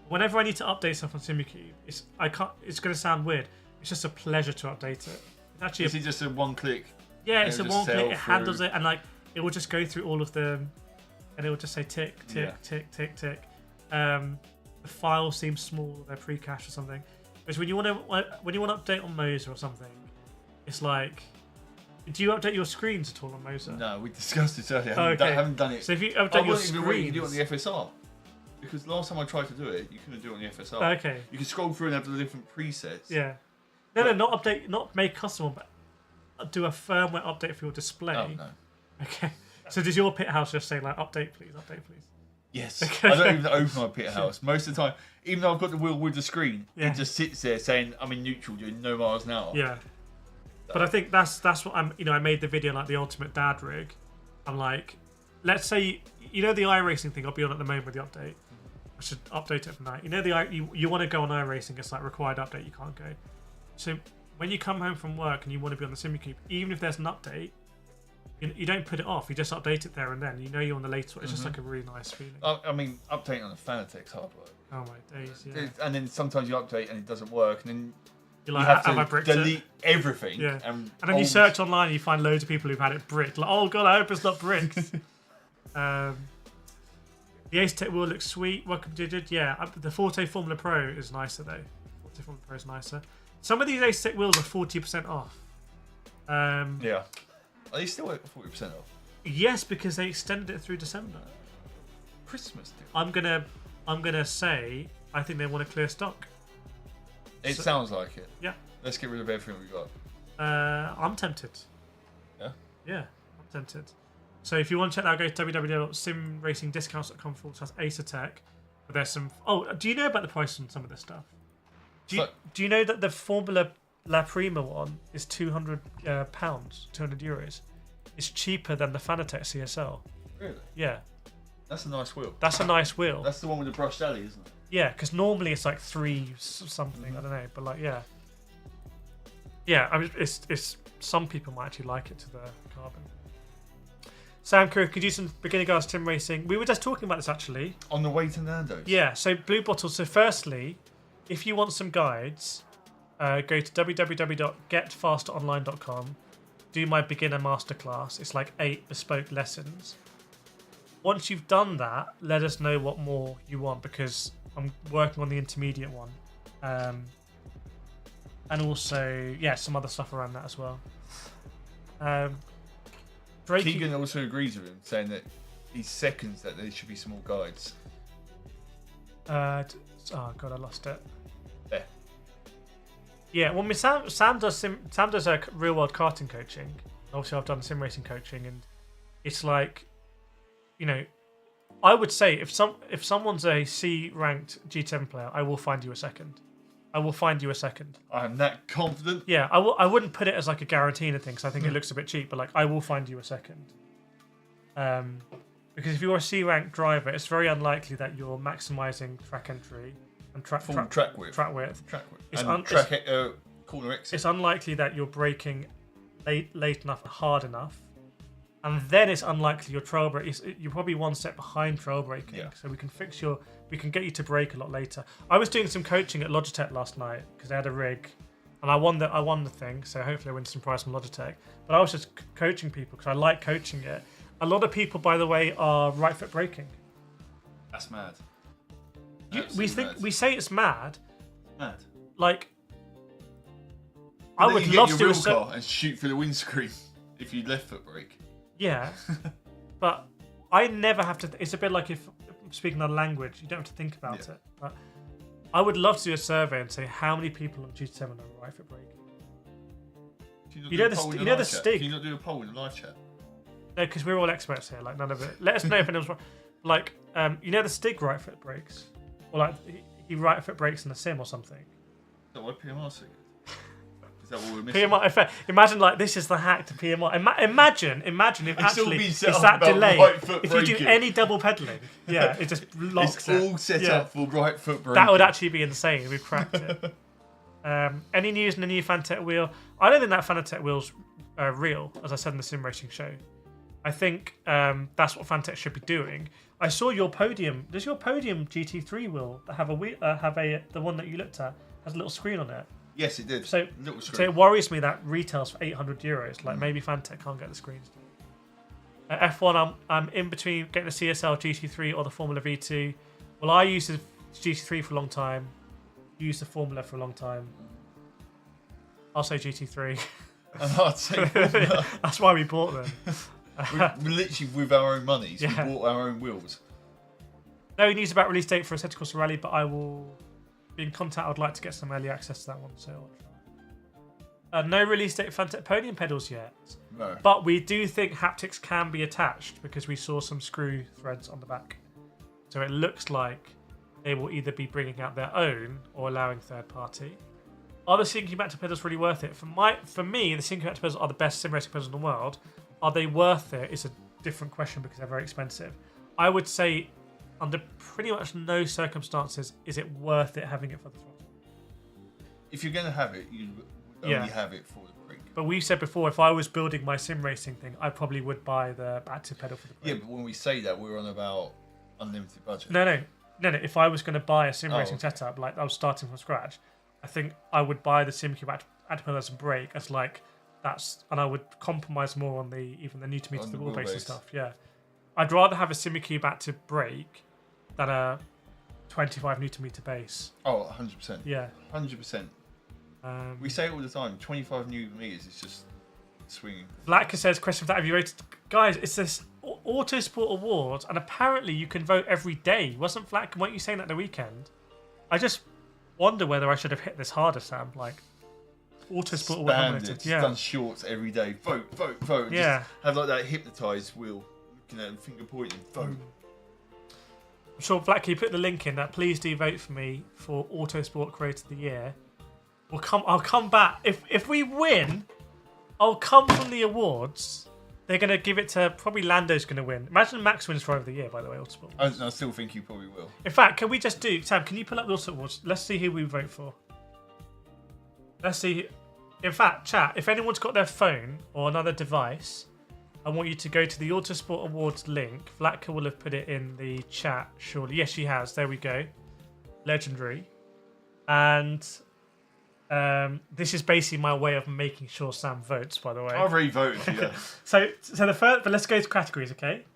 Whenever I need to update stuff on SIMUCUBE, it's going to sound weird. It's just a pleasure to update it. It's actually is it just a one-click? Yeah, it's a one-click. It handles it, and it will just go through all of them, and it will just say tick, tick, tick, tick, tick. The files seem small, they're pre-cached or something. Because when you want to update on Moza or something, it's like, do you update your screens at all on Moza? No, we discussed it earlier. I haven't done it. So if you update your screens, you can do it on the FSR. Because last time I tried to do it, you couldn't do it on the FSR. Okay. You can scroll through and have the different presets. Yeah. No, not update, not make custom one, but do a firmware update for your display. Oh no. Okay. So does your pit house just say like update please? Yes. Okay. I don't even open my pit house. Most of the time, even though I've got the wheel with the screen, it just sits there saying I'm in neutral, doing no miles an hour. Yeah. But I think that's what I'm. I made the video like the ultimate dad rig. I'm like, let's say the iRacing thing I'll be on at the moment with the update. I should update it for night. You want to go on iRacing, it's like required update. You can't go. So when you come home from work and you want to be on the SIMUCUBE, even if there's an update, You don't put it off. You just update it there and then. You know you're on the latest one. It's just like a really nice feeling. I mean, updating on the FANATEC's hard work. Oh my days, yeah. And then sometimes you update and it doesn't work, and then you're like, you have to delete everything. Yeah. And then you search online and you find loads of people who've had it bricked. Like, oh god, I hope it's not bricked. The ASETEK wheel looks sweet. Welcome, Digit. Yeah, the Forte Formula Pro is nicer though. Forte Formula Pro is nicer. Some of these ASETEK wheels are 40% off. Yeah. Are they still at 40% off? Yes, because they extended it through December. Christmas deal. I'm gonna say I think they want to clear stock. It sounds like it. Yeah. Let's get rid of everything we got. I'm tempted. Yeah? Yeah, I'm tempted. So if you want to check that out, go to www.simracingdiscounts.com/ASETEK. But there's some... Oh, do you know about the price on some of this stuff? Do you know that the Formula La Prima one is £200, €200? It's cheaper than the FANATEC CSL. Really? Yeah. That's a nice wheel. That's a nice wheel. That's the one with the brushed alley, isn't it? Yeah, because normally it's like 3 something. I don't know, but like yeah. I mean, it's some people might actually like it to the carbon. Sam Crew, could you do some beginner guides Tim Racing? We were just talking about this actually. On the way to Nando's. Yeah. So Blue Bottle. So firstly, if you want some guides, go to www.getfasteronline.com. Do my beginner masterclass. It's like 8 bespoke lessons. Once you've done that, let us know what more you want because I'm working on the intermediate one. And also, yeah, some other stuff around that as well. Keegan also agrees with him, saying that he seconds that there should be some more guides. Oh god, I lost it. There. Yeah, well, Sam does a real world karting coaching. Obviously, I've done sim racing coaching, and it's like, you know, I would say if someone's a C ranked G7 player, I will find you a second. I will find you a second. I am that confident. Yeah, I wouldn't put it as like a guarantee or thing because I think it looks a bit cheap, but like I will find you a second. Because if you're a C ranked driver, it's very unlikely that you're maximising track entry and track width. It's corner exit. It's unlikely that you're braking late enough and hard enough. And then it's unlikely your trail brake. You're probably one step behind trail braking, so we can get you to brake a lot later. I was doing some coaching at Logitech last night because they had a rig, and I won the thing. So hopefully I win some prize from Logitech. But I was just coaching people because I like coaching it. A lot of people, by the way, are right foot braking. That's mad. We say it's mad. Mad. Like, I would love to do a car and shoot through the windscreen if you left foot brake. Yeah, but I never have to. It's a bit like if speaking another language, you don't have to think about it. But I would love to do a survey and say how many people on G7 are right foot braking. You know the Stig. Can you not do a poll in the live chat? No, because we're all experts here. Like none of it. Let us know if anyone's wrong. Like you know the Stig right foot brakes, or like he right foot brakes in the sim or something. Is that what PMR said? Is that what we're missing? PMR. Imagine like this is the hack to PMR. Imagine if actually it's that delay. If you do any double pedaling, it just locks it. It's all set up for right foot braking. That would actually be insane. We've cracked it. Any news on the new FANATEC wheel? I don't think that FANATEC wheel's real, as I said in the sim racing show. I think that's what FANATEC should be doing. I saw your podium. Does your podium GT3 wheel have the one that you looked at has a little screen on it? Yes, it did. So it worries me that retails for €800. Like maybe FANATEC can't get the screens. F1, I'm in between getting the CSL GT3 or the Formula V2. Well, I used the GT3 for a long time. Used the Formula for a long time. I'll say GT3. I'd say Formula. That's why we bought them. we literally with our own monies. We bought our own wheels. No news about release date for ASETEK Corsa Rally, but I will be in contact. I'd like to get some early access to that one, so I'll try. No release date for FANATEC podium pedals yet. No. But we do think haptics can be attached because we saw some screw threads on the back. So it looks like they will either be bringing out their own or allowing third party. Are the SIMUCUBE pedals really worth it? For me, the SIMUCUBE pedals are the best sim racing pedals in the world. Are they worth it? It's a different question because they're very expensive. I would say under pretty much no circumstances is it worth it having it for the throttle. If you're going to have it, you only have it for the brake. But we said before, if I was building my sim racing thing, I probably would buy the active pedal for the brake. Yeah, but when we say that, we're on about unlimited budget. No. If I was going to buy a sim racing setup, like I was starting from scratch, I think I would buy the SIMUCUBE active pedal as a brake as like and I would compromise more on even the Newton meter, the wheelbase and stuff. Yeah, I'd rather have a SIMUCUBE active brake than a 25 Newton meter base. Oh, 100%. Yeah, 100%. We say it all the time. 25 Newton meters is just swinging. Blacker says, question for that, have you rated? Guys, it's this Autosport Awards, and apparently you can vote every day. Wasn't Flack, weren't you saying that the weekend? I just wonder whether I should have hit this harder, Sam. Like, Autosport Awards nominated. Yeah. Done shorts every day. Vote, vote, vote. Yeah. Just have like that hypnotised wheel, looking at him, finger pointing. Vote. I'm sure, Flack, you put the link in that. Please do vote for me for Autosport Creator of the Year. I'll come back. If we win, I'll come from the awards. They're going to give it to... Probably Lando's going to win. Imagine Max wins Driver of the Year, by the way, Autosport. I still think you probably will. In fact, can we just do... Sam, can you pull up the Autosport Awards? Let's see who we vote for. Let's see... In fact, chat, if anyone's got their phone or another device, I want you to go to the Autosport Awards link. Vlatka will have put it in the chat, surely. Yes, she has. There we go. Legendary. And... this is basically my way of making sure Sam votes, by the way. I've already voted for you. so the first, but let's go to categories, okay?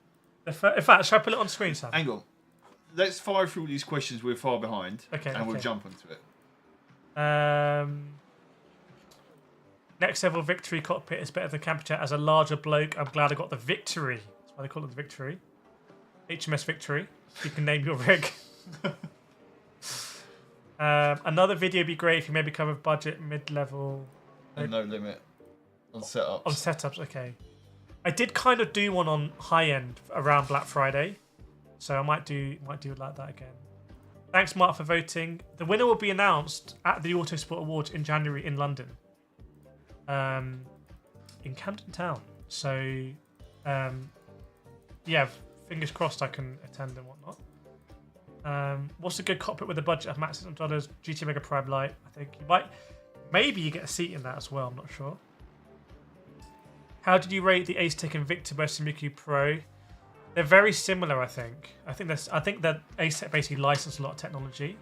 In fact, should I put it on screen, Sam? Hang on. Let's fire through these questions we're far behind, we'll jump onto it. Next level victory cockpit is better than camper chat as a larger bloke. I'm glad I got the victory. That's why they call it the victory. HMS Victory. You can name your rig. Another video would be great if you maybe cover budget, mid-level. And no limit on setups. On setups, okay. I did kind of do one on high-end around Black Friday, so I might do it like that again. Thanks, Mark, for voting. The winner will be announced at the Autosport Awards in January in London, in Camden Town. So, yeah, fingers crossed I can attend and whatnot. What's a good cockpit with a budget of max $600? GT Mega Prime Lite. I think you might. Maybe you get a seat in that as well. I'm not sure. How did you rate the ASETEK Invicta versus SIMUCUBE Pro? They're very similar, I think. I think that ASETEK basically licensed a lot of technology.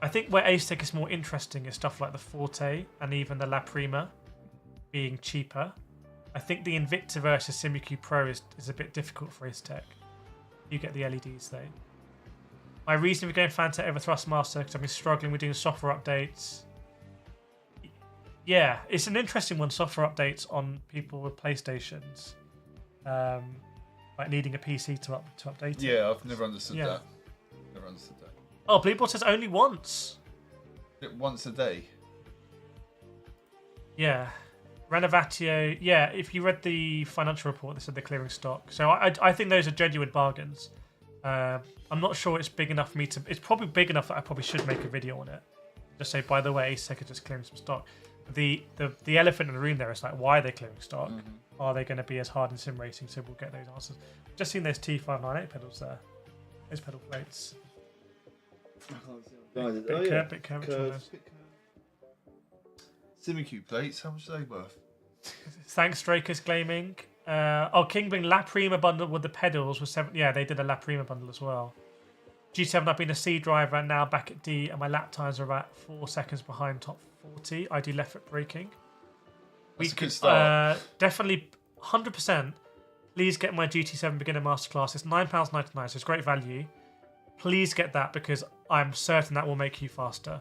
I think where ASETEK is more interesting is stuff like the Forte and even the La Prima being cheaper. I think the Invicta versus SIMUCUBE Pro is a bit difficult for ASETEK. You get the LEDs though. My reason for going FANATEC over THRUSTMASTER because I've been struggling with doing software updates. Yeah, it's an interesting one, software updates on people with PlayStations. Like needing a PC to update it. Yeah, I've never understood that. Never understood that. Oh, Bluebot says only once. Once a day? Yeah. Renovatio, yeah, if you read the financial report, they said they're clearing stock. So I think those are genuine bargains. I'm not sure it's big enough for me to... It's probably big enough that I probably should make a video on it. Just say, by the way, ASETEK are just clearing some stock. The elephant in the room there is like, why are they clearing stock? Mm-hmm. Are they going to be as hard in sim racing? So we'll get those answers. Just seen those T598 pedals there. Those pedal plates. Bit curved. SIMUCUBE plates, how much are they worth? Thanks, Strakers Gaming. Kingbling La Prima bundle with the pedals was 7. Yeah, they did a La Prima bundle as well. G7, I've been a C driver and now back at D, and my lap times are about 4 seconds behind top 40. I do left foot braking. That's a good start. Definitely 100%. Please get my GT7 beginner masterclass. It's £9.99, so it's great value. Please get that because I'm certain that will make you faster.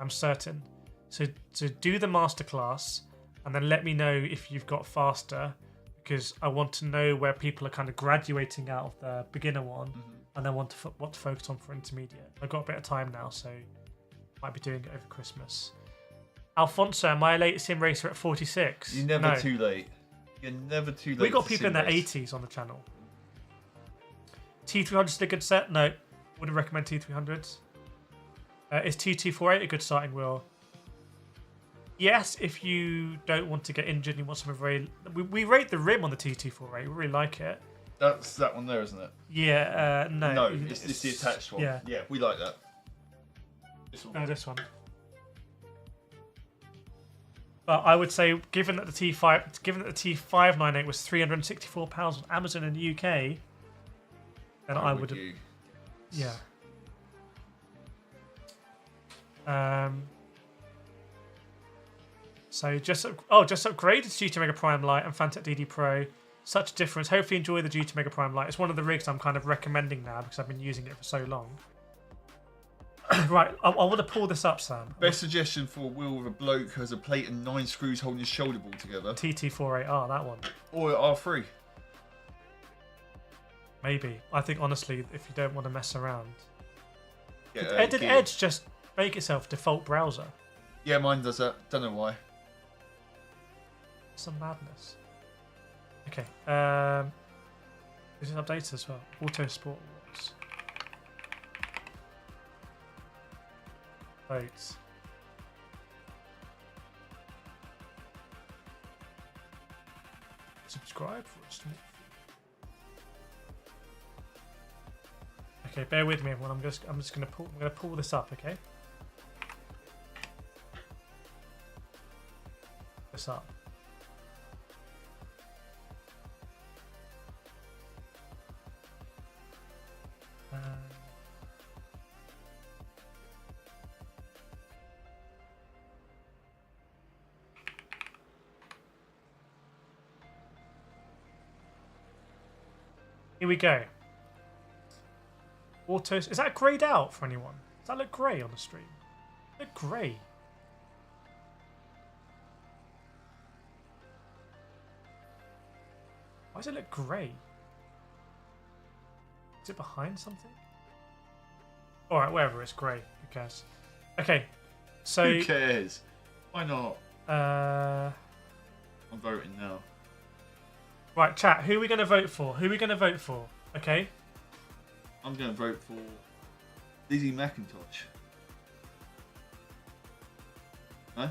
I'm certain. So do the masterclass and then let me know if you've got faster, because I want to know where people are kind of graduating out of the beginner one, and then what to focus on for intermediate. I've got a bit of time now, so might be doing it over Christmas. Alfonso, am I a late sim racer at 46? You're never too late. You're never too late. We got people in their 80s on the channel. T300 is a good set? No, wouldn't recommend T300s. Is T248 a good starting wheel? Yes, if you don't want to get injured and you want something very... We rate the rim on the T248. We really like it. That's that one there, isn't it? Yeah, no. No, it's the attached one. Yeah, we like that. This one. No, this one. But I would say, given that the T598 was £364 on Amazon in the UK, then I would have. Yeah. So just upgraded to GT Mega Prime Lite and FANATEC DD Pro. Such a difference. Hopefully enjoy the GT Mega Prime Lite. It's one of the rigs I'm kind of recommending now because I've been using it for so long. Right, I want to pull this up, Sam. Best suggestion for a wheel with a bloke who has a plate and 9 screws holding his shoulder ball together. TT4AR, that one. Or R3. Maybe. I think honestly, if you don't want to mess around. Yeah, Did Edge just make itself default browser? Yeah, mine does that. Don't know why. Some madness. Okay. Is it updated as well? Autosport Awards. Votes. Subscribe for us. Okay, bear with me, everyone. I'm just gonna pull this up. Okay. This up. Here we go. Autos. Is that greyed out for anyone? Does that look grey on the stream? Look grey. Why does it look grey? Is it behind something? Alright, whatever, it's grey. Who cares? Okay, so... Who cares? Why not? I'm voting now. Right, chat, who are we going to vote for? Who are we going to vote for? Okay? I'm going to vote for Lizzie McIntosh. No?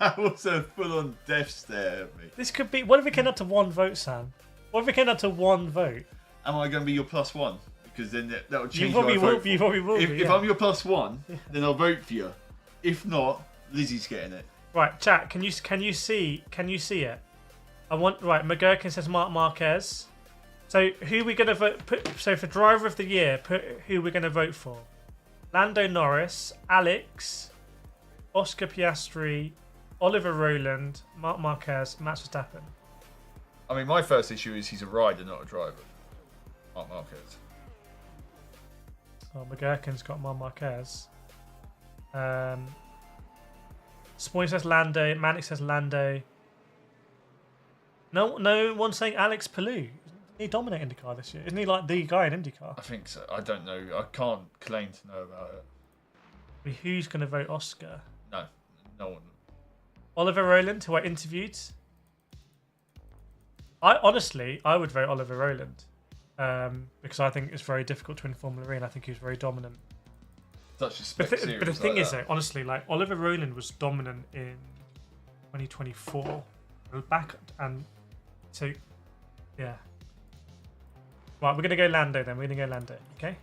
That was a full-on death stare at me. This could be... What if it came up to one vote, Sam? What if it came up to one vote? Am I going to be your +1? Because then that will change you probably will be. If I'm your +1, then I'll vote for you. If not, Lizzie's getting it. Right, chat. Can you see it? I want McGurkin says Marc Marquez. So who are we gonna vote? So for driver of the year, put who we're gonna vote for: Lando Norris, Alex, Oscar Piastri, Oliver Rowland, Marc Marquez, Max Verstappen. I mean, my first issue is he's a rider, not a driver. Marc Marquez. Well, McGurkin's got Marc Marquez. Spoy says Lando. Manic says Lando. No one's saying Alex Palou. Didn't he dominate IndyCar this year? Isn't he like the guy in IndyCar? I think so. I don't know. I can't claim to know about it. Who's going to vote Oscar? No one. Oliver Rowland, who I interviewed. I would vote Oliver Rowland because I think it's very difficult to win Formula E, and I think he was very dominant. Such a spec series. But the thing is, though, honestly, like Oliver Rowland was dominant in 2024. Back and so, yeah. Right, we're gonna go Lando then. We're gonna go Lando, okay?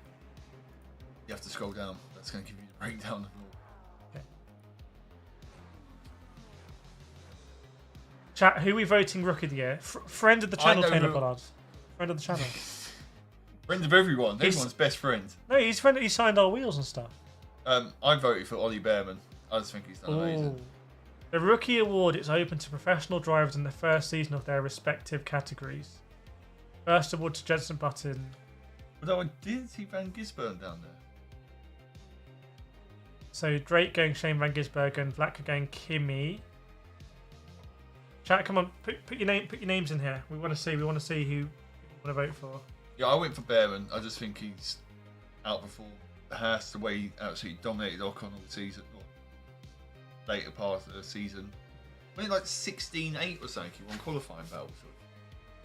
You have to scroll down. That's gonna give you the breakdown of all. Okay. Chat, who are we voting Rookie of the Year? Friend of the channel, Taylor Pollard. Friend of the channel. Friend of everyone. Everyone's best friend. No, he's friend. He signed our wheels and stuff. I voted for Ollie Behrman. I just think he's done amazing. The Rookie Award is open to professional drivers in the first season of their respective categories. First award to Jenson Button. Although I did see Van Gisbergen down there. So Drake going Shane Van Gisbergen, Vlatka going Kimi. Chat, come on, put your names in here. We want to see who you want to vote for. Yeah, I went for Behrman. I just think he's outperformed Haas the way he absolutely dominated Ocon all the season. Later part of the season. I mean, like 16-8 or something. He won qualifying battle.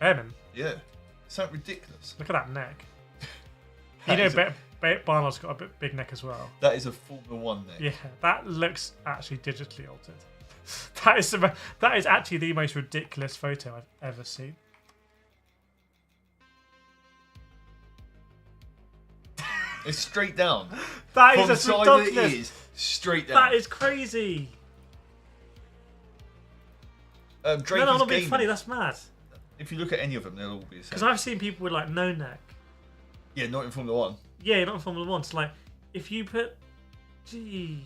Behrman? Yeah. Something ridiculous. Look at that neck. You know, Barnard's got a big neck as well. That is a Formula 1 neck. Yeah, that looks actually digitally altered. That is actually the most ridiculous photo I've ever seen. It's straight down. That From is the side ridiculous. that it is, straight down. That is crazy. Drake no, I'm is not being gaming. funny. That's mad. If you look at any of them, they'll all be the same. Because I've seen people with like no neck. Yeah, not in Formula 1. Yeah, not in Formula 1. So like, if you put, jeez.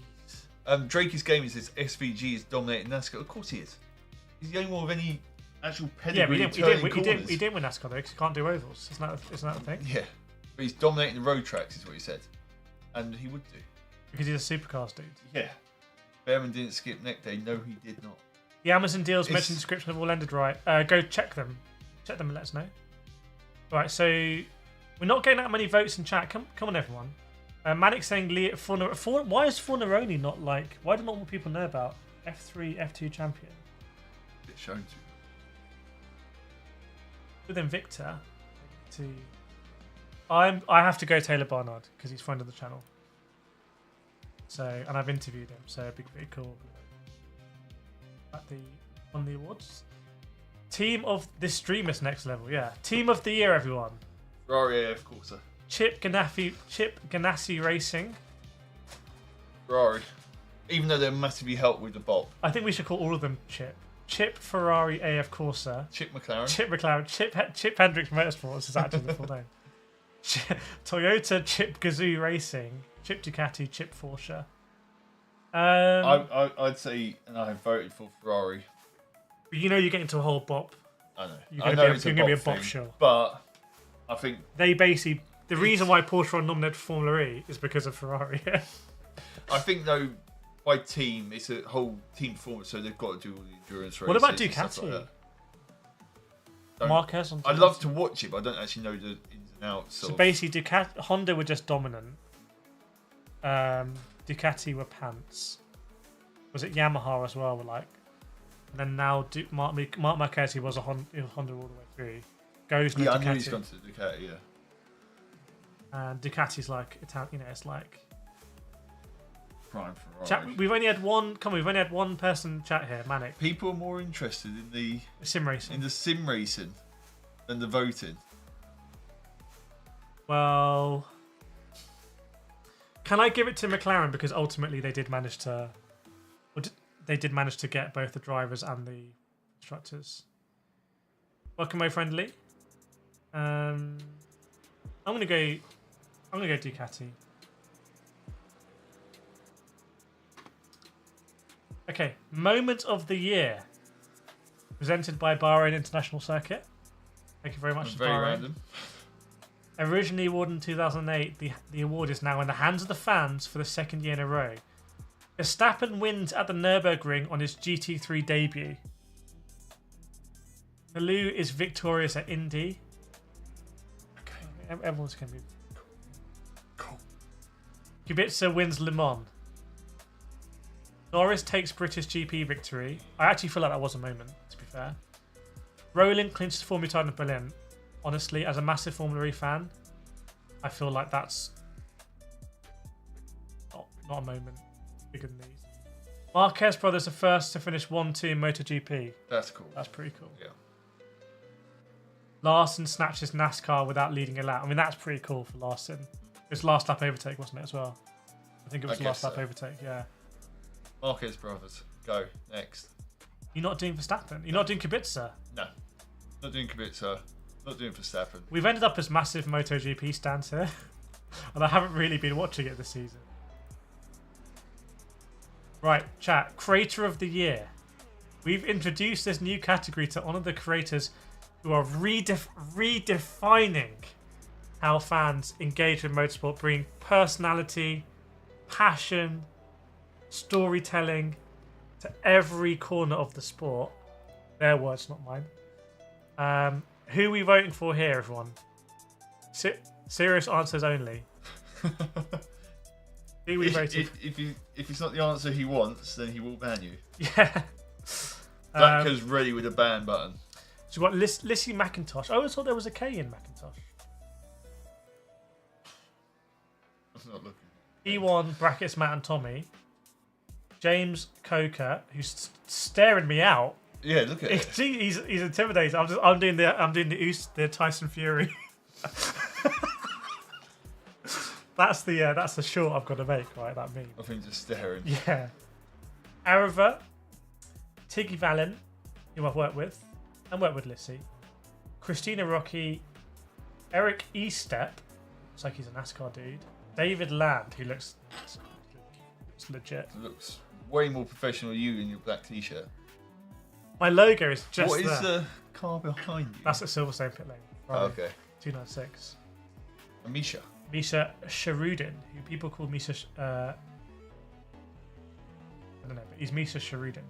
Drake is gaming says SVG is dominating NASCAR. Of course he is. He's the only one with any actual pedigree. Yeah, but he didn't win NASCAR though, because he can't do ovals. Isn't that the thing? Yeah, but he's dominating the road tracks, is what he said, and he would do. Because he's a supercars dude. Yeah. Behrman didn't skip neck day. No, he did not. The Amazon deals mentioned description have all ended right. Go check them. Check them and let us know. Right, so we're not getting that many votes in chat. Come on, everyone. Manic saying why is Forneroni not like? Why do not more people know about F3, F2 champion? It's shown to. Within Victor, I have to go Taylor Barnard because he's friend of the channel. So, and I've interviewed him, so it'd be pretty cool. On the awards, team of this stream is next level. Yeah, team of the year, everyone. Ferrari AF Corsa. Chip Ganassi Racing. Ferrari. Even though they're massively helped with the Bob. I think we should call all of them Chip. Chip Ferrari AF Corsa. Chip McLaren. Chip Hendricks Motorsports is actually the full name. Toyota Chip Gazoo Racing. Chip Ducati, Chip Porsche. I'd say, and I have voted for Ferrari. But you know you're getting to a whole bop. I know. You're going to be a bop show. But I think they basically the reason why Porsche are nominated for Formula E is because of Ferrari. I think though, by team, it's a whole team performance, so they've got to do all the endurance races. What about Ducati? Like Marquez on Ducati. I'd love to watch it, but I don't actually know the ins and outs. So basically, Honda were just dominant. Ducati were pants. Was it Yamaha as well? Were like, and then now Mark Marquez was a Honda all the way through. Goes to Ducati. I know he's gone to Ducati, yeah. And Ducati's like Italian, you know, it's like prime Ferrari. Chat, we've only had one. We've only had one person chat here, Manic. People are more interested in the sim racing, than the voting. Well, can I give it to McLaren because ultimately they did manage to get both the drivers and the instructors. Welcome, my friend Lee. I'm gonna go Ducati. Okay, moment of the year, presented by Bahrain International Circuit. Thank you very much. Very random. Originally awarded in 2008, the award is now in the hands of the fans for the second year in a row. Verstappen wins at the Nürburgring on his GT3 debut. Palou is victorious at Indy. Okay, everyone's going to be cool. Kubica wins Le Mans. Norris takes British GP victory. I actually feel like that was a moment, to be fair. Rowland clinches the Formula title in Berlin. Honestly, as a massive Formula E fan, I feel like that's not a moment bigger than these. Marquez brothers are first to finish 1-2 in MotoGP. That's cool. That's pretty cool. Yeah. Larson snatches NASCAR without leading a lap. I mean, that's pretty cool for Larson. It was last lap overtake, wasn't it, as well? I think it was last lap overtake, yeah. Marquez brothers, go next. You're not doing Verstappen? You're not doing Kubica? No. Not doing Kubica. Not doing Verstappen. We've ended up as massive MotoGP stands here. And I haven't really been watching it this season. Right, chat. Creator of the Year. We've introduced this new category to honour the creators who are redefining how fans engage with motorsport, bringing personality, passion, storytelling to every corner of the sport. Their words, not mine. Who are we voting for here, everyone? Serious answers only. Who are we voting for? If it's not the answer he wants, then he will ban you. Yeah. Black is ready with a ban button. So we've got Lissy McIntosh. I always thought there was a K in McIntosh. I'm not looking. E1 brackets Matt and Tommy. James Coker, who's staring me out. Yeah, look at it. He's intimidating. I'm doing the Tyson Fury. That's the short I've got to make, right? That meme. I think just staring. Yeah. Arava, Tiggy Valen, who I've worked with, and worked with Lissy. Christina Rocky, Eric Estep, looks like he's a NASCAR dude. David Land, who looks legit. Looks way more professional than you in your black t-shirt. My logo is just What is there. the car behind you? That's at Silverstone Pit Lane. Right. Oh, okay. 296. Misha. Misha Sharudin, who people call Misha. I don't know, but he's Misha Sharudin.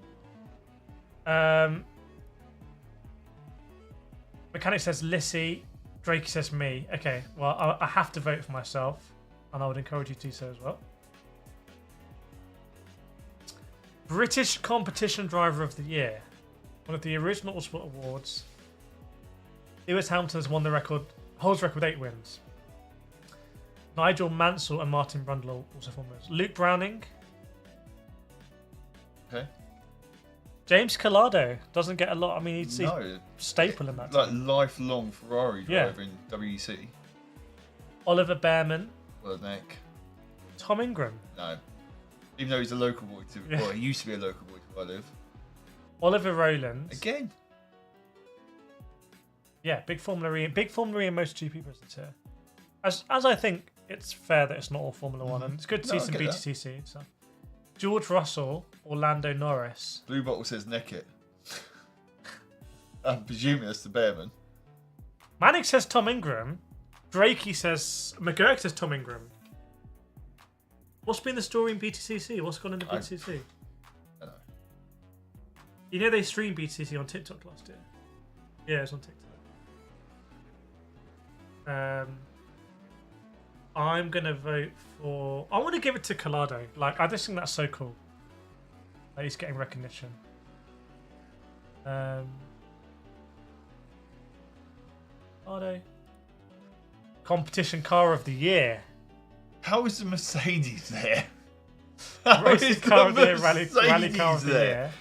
Mechanic says Lissy. Drake says me. Okay, well, I have to vote for myself, and I would encourage you to do so as well. British Competition Driver of the Year. One of the original Autosport Awards. Lewis Hamilton has won the record, holds record with 8 wins. Nigel Mansell and Martin Brundle also form those. Luke Browning. Okay. James Collado doesn't get a lot. I mean, he's staple in that like team. lifelong Ferrari driver in WEC. Oliver Behrman. Well, neck. Tom Ingram. No. Even though he's a local boy to well, he used to be a local boy to where I live. Oliver Rowland. Again. Yeah, big Formula E and MotoGP presence here. As I think it's fair that it's not all Formula One, and it's good to see some BTTC and stuff. George Russell, Orlando Norris. Blue Bottle says neck it. I'm presuming that's the Behrman. Manic says Tom Ingram. Drakey says McGurk says Tom Ingram. What's been the story in BTCC? What's gone into BTCC? I don't know. You know they streamed BTCC on TikTok last year? Yeah, it was on TikTok. I'm going to vote for... I want to give it to Collado. Like, I just think that's so cool. That he's getting recognition. Collado. Competition Car of the Year. How is the Mercedes there? Racing Car of the Year, Rally Car of the Year.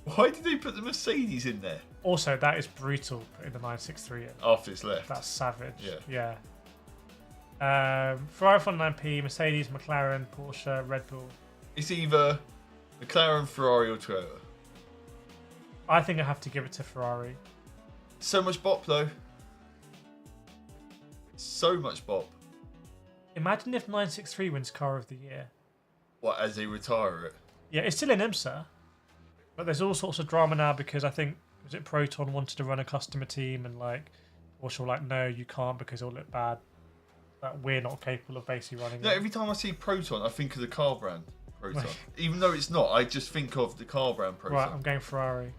Why did they put the Mercedes in there? Also, that is brutal, putting the 963 in. After it's left. That's savage. Yeah. Ferrari 49P, Mercedes, McLaren, Porsche, Red Bull. It's either McLaren, Ferrari, or Toyota. I think I have to give it to Ferrari. So much bop, though. So much bop. Imagine if 963 wins Car of the Year. What, as they retire it? Yeah, it's still in IMSA. But there's all sorts of drama now because I think, was it Proton wanted to run a customer team and like, Porsche were like, no, you can't because it'll look bad. That we're not capable of basically running No, it. every time I see Proton, I think of the car brand Proton. Even though it's not, I just think of the car brand Proton. Right, I'm going Ferrari.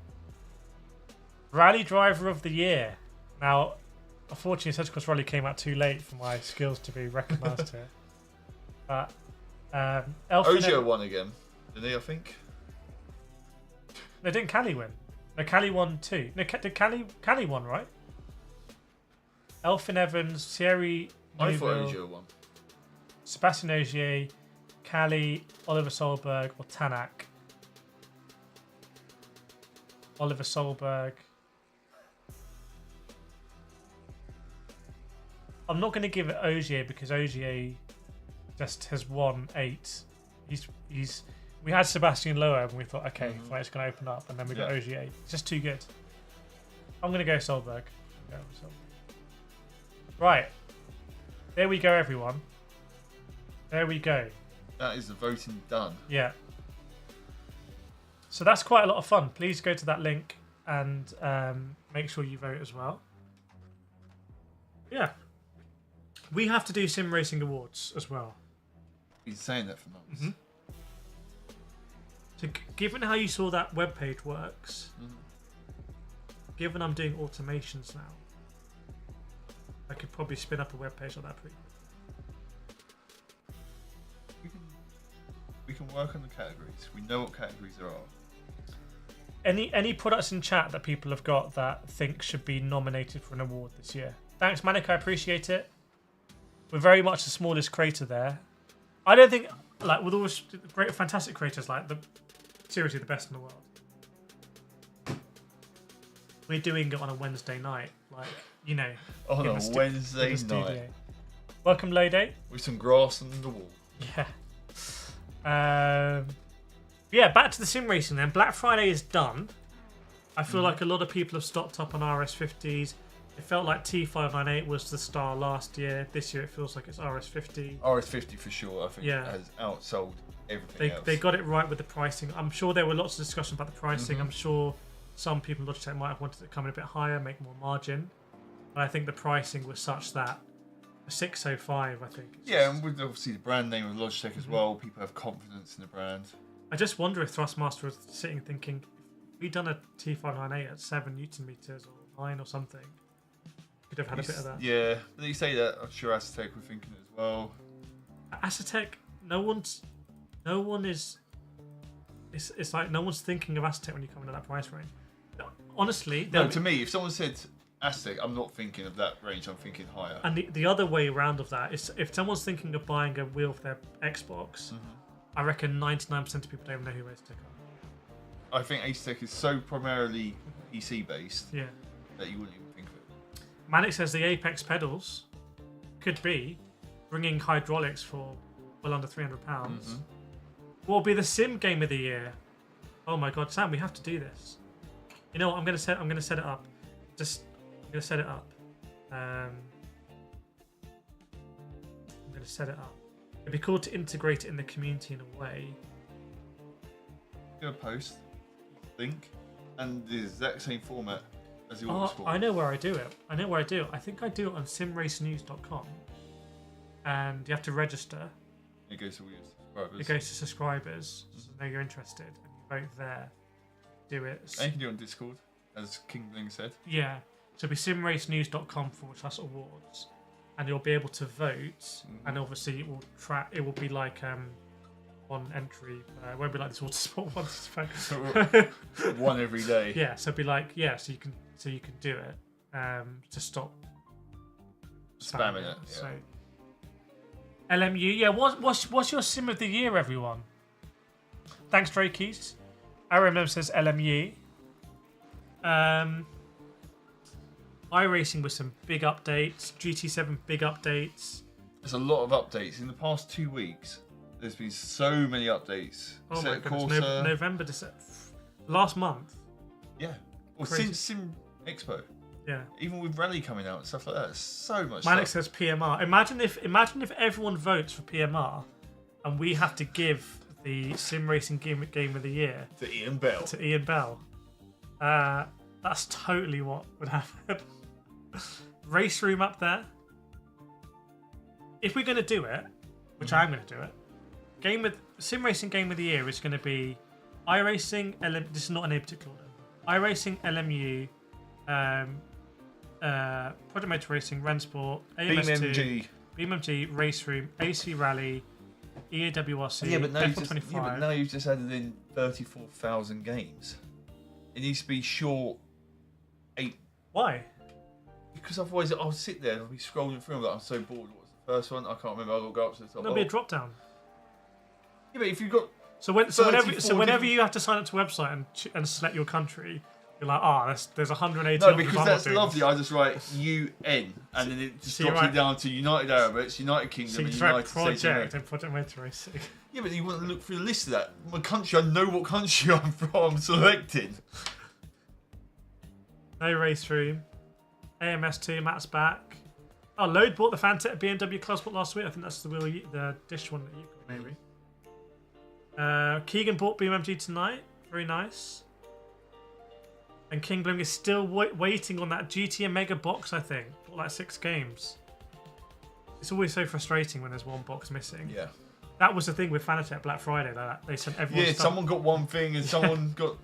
Rally Driver of the Year. Now, unfortunately, Sedgwick's Rally came out too late for my skills to be recognised here. But Ojo won again, didn't he, I think? No, didn't Cali win? No, Cali won too. No, did Cali won, right? Elfyn Evans, Thierry I Neuville, thought Ojo won. Sebastian Ogier, Cali, Oliver Solberg, or Tanak. Oliver Solberg. I'm not going to give it Ogier because Ogier just has won 8. We had Sebastian Loeb and we thought, okay, fine, it's going to open up, and then we got Ogier. It's just too good. I'm going to go Solberg. Right. There we go, everyone. There we go. That is the voting done. Yeah. So that's quite a lot of fun. Please go to that link and make sure you vote as well. Yeah. We have to do Sim Racing Awards as well. He's saying that for months. Mm-hmm. So given how you saw that webpage works, given I'm doing automations now, I could probably spin up a webpage like that pretty quick. We can work on the categories. We know what categories there are. Any products in chat that people have got that think should be nominated for an award this year? Thanks, Manic. I appreciate it. We're very much the smallest creator there. I don't think, like, with all great, fantastic creators, like seriously the best in the world. We're doing it on a Wednesday night, like, you know. On a Wednesday night. Welcome, Lode. With some grass on the wall. Yeah. Yeah, back to the sim racing then. Black Friday is done. I feel like a lot of people have stocked up on RS50s. It felt like T598 was the star last year. This year it feels like it's RS50. RS50 for sure, I think, has outsold everything else. They got it right with the pricing. I'm sure there were lots of discussion about the pricing. I'm sure some people in Logitech might have wanted it to come in a bit higher, make more margin. But I think the pricing was such that a 605, I think. And with obviously the brand name of Logitech as well, people have confidence in the brand. I just wonder if THRUSTMASTER was sitting thinking, if we'd done a T598 at 7 Newton meters or 9 or something, could have had a bit of that. Yeah, but you say that, I'm sure ASETEK were thinking it as well. ASETEK, it's like no one's thinking of ASETEK when you come into that price range. Honestly, no. To me, if someone said ASETEK, I'm not thinking of that range. I'm thinking higher. And the other way around of that is, if someone's thinking of buying a wheel for their Xbox, I reckon 99% of people don't even know who ASETEK are. I think ASETEK is so primarily PC based that you wouldn't even think of it. Manic says the Apex pedals could be bringing hydraulics for well under £300. What will be the sim game of the year? Oh my god, Sam, we have to do this. You know what? I'm gonna set it up. I'm gonna set it up. It'd be cool to integrate it in the community in a way. Do a post, link, and the exact same format as the Autosport. I know where I do it. I think I do it on simracenews.com, and you have to register. It goes to all your subscribers. It goes to subscribers. So know you're interested, and you vote there. Do it. And you can do it on Discord, as King Bling said. Yeah. So it'll be simracenews.com/awards, and you'll be able to vote, and obviously it will track. It will be like one entry. It won't be like this Autosport one. One every day. Yeah. So it'll be like so you can do it to stop spamming it. Yeah. So LMU. Yeah. What's your sim of the year, everyone? Thanks, Drakeys. RMM says LMU. iRacing with some big updates. GT7 big updates. There's a lot of updates. In the past 2 weeks, there's been so many updates. Oh my goodness. November, December. Last month. Yeah. Well, since Sim Expo. Yeah. Even with Rally coming out and stuff like that. There's so much Manic stuff. says PMR. Imagine if everyone votes for PMR and we have to give the sim racing game of the year to Ian Bell. That's totally what would happen. Race Room up there. If we're going to do it, which I'm going to do it, sim racing game of the year is going to be iRacing. This is not in any particular order. iRacing, LMU, Project Motor Racing, Rensport, AMS2, BeamMG, Race Room, AC Rally, EAWRC, yeah, but F125. now you've just added in 34,000 games. It needs to be short 8. Why? Because otherwise I'll sit there and I'll be scrolling through them. I'm so bored. What's the first one? I can't remember. I'll go up to the top. There'll be a drop down. Yeah, but if you've got whenever you have to sign up to a website and select your country, you're like, there's 180. No, because that's lovely. I just write UN, and then it just drops you down to United Arab Emirates, United Kingdom, and United States. And Project Motor Racing. Yeah, but you want to look through the list of that. My country, I know what country I'm from. selected. No Race Room. AMS2, Matt's back. Oh, Load bought the FANATEC BMW Clubsport last week. I think that's the dish one that you got, maybe. Keegan bought BMG tonight. Very nice. And King Bling is still waiting on that GT Mega box, I think. Bought like 6 games. It's always so frustrating when there's one box missing. Yeah. That was the thing with FANATEC Black Friday. They sent everyone stuff. Someone got one thing and someone got...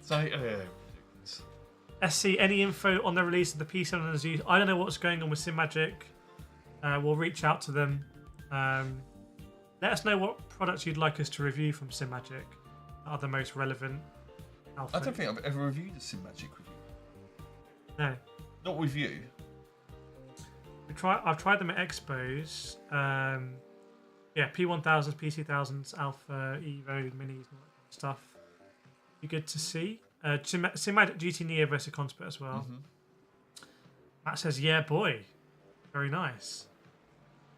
SC, any info on the release of the P7 and the Z? I don't know what's going on with SimMagic. We'll reach out to them. Let us know what products you'd like us to review from SimMagic that are the most relevant. I don't think I've ever reviewed a SimMagic review. No. Not with you. I've tried them at expos. P1000s, P2000s, Alpha, Evo, Minis, and all that kind of stuff. Be good to see. SimMagic GT Neo versus Conspit as well. Matt says, yeah, boy. Very nice.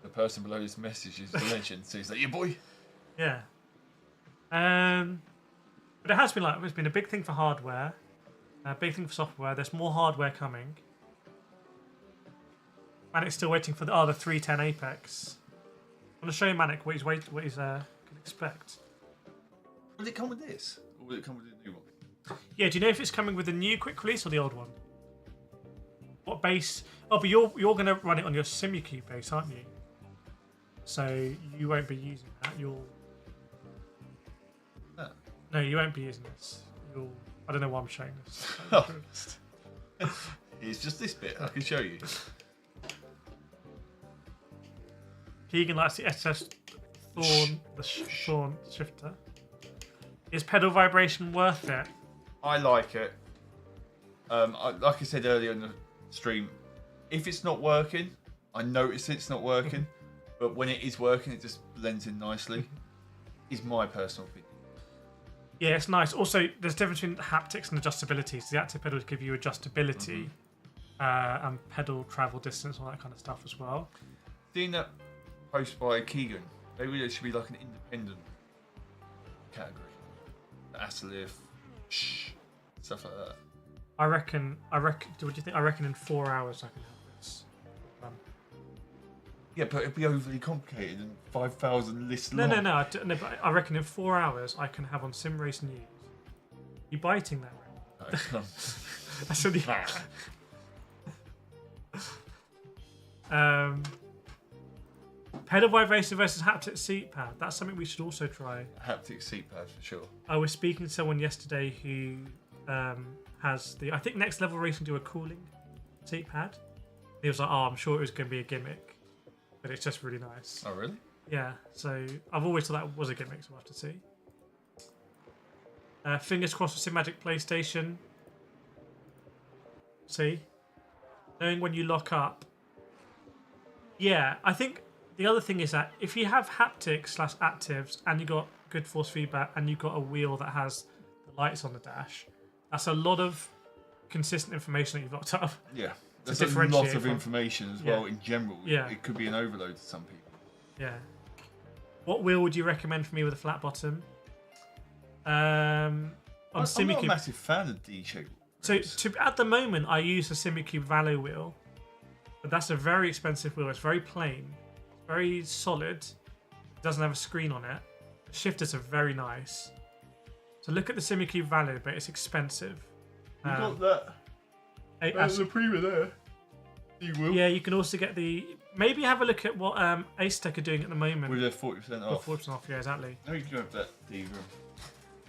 The person below his message is the legend, so he's like, yeah, boy. Yeah. But it has been like, it's been a big thing for hardware, a big thing for software. There's more hardware coming. Manic's still waiting for the 310 Apex. I'm going to show you Manic what he's going to expect. Will it come with this? Or will it come with a new one? Yeah, do you know if it's coming with the new quick release or the old one? What base? Oh, but you're going to run it on your SIMUCUBE base, aren't you? So you won't be using that. No, you won't be using this. I don't know why I'm showing this. It's just this bit. I can show you. Keegan likes the SS Thorn, Thorn shifter. Is pedal vibration worth it? I like it. Like I said earlier in the stream, if it's not working, I notice it's not working, but when it is working, it just blends in nicely. Is my personal opinion. Yeah, it's nice. Also, there's a difference between haptics and adjustability. So the active pedals give you adjustability and pedal travel distance, all that kind of stuff as well. Seeing that post by Keegan, maybe there should be like an independent category. ASCHER, stuff like that. I reckon. What do you think? I reckon in 4 hours I can have this done. Yeah, but it'd be overly complicated and 5,000 lists long. No, but I reckon in 4 hours I can have on Sim Race News. You biting that, right? No, That's really. Pedal vibration versus haptic seat pad. That's something we should also try. Haptic seat pad for sure. I was speaking to someone yesterday who has I think Next Level Racing do a cooling seat pad. He was like, "Oh, I'm sure it was going to be a gimmick, but it's just really nice." Oh, really? Yeah. So I've always thought that was a gimmick, so we'll have to see. Fingers crossed for Cinemagic PlayStation. See, knowing when you lock up. Yeah, I think. The other thing is that if you have haptics / actives and you got good force feedback and you've got a wheel that has the lights on the dash, that's a lot of consistent information that you've locked up. Yeah, there's a lot of information as well in general. Yeah. It could be an overload to some people. Yeah. What wheel would you recommend for me with a flat bottom? I'm not a massive fan of D-shape. So at the moment, I use the SIMUCUBE Valo wheel, but that's a very expensive wheel. It's very plain. Very solid. It doesn't have a screen on it. The shifters are very nice. So look at the SIMUCUBE Valo, but it's expensive. You got that. The Prima there. You will. Yeah, you can also get the. Maybe have a look at what ASETEK are doing at the moment. With their 40% off. 40% off, yeah, exactly. No, you can have that D-room.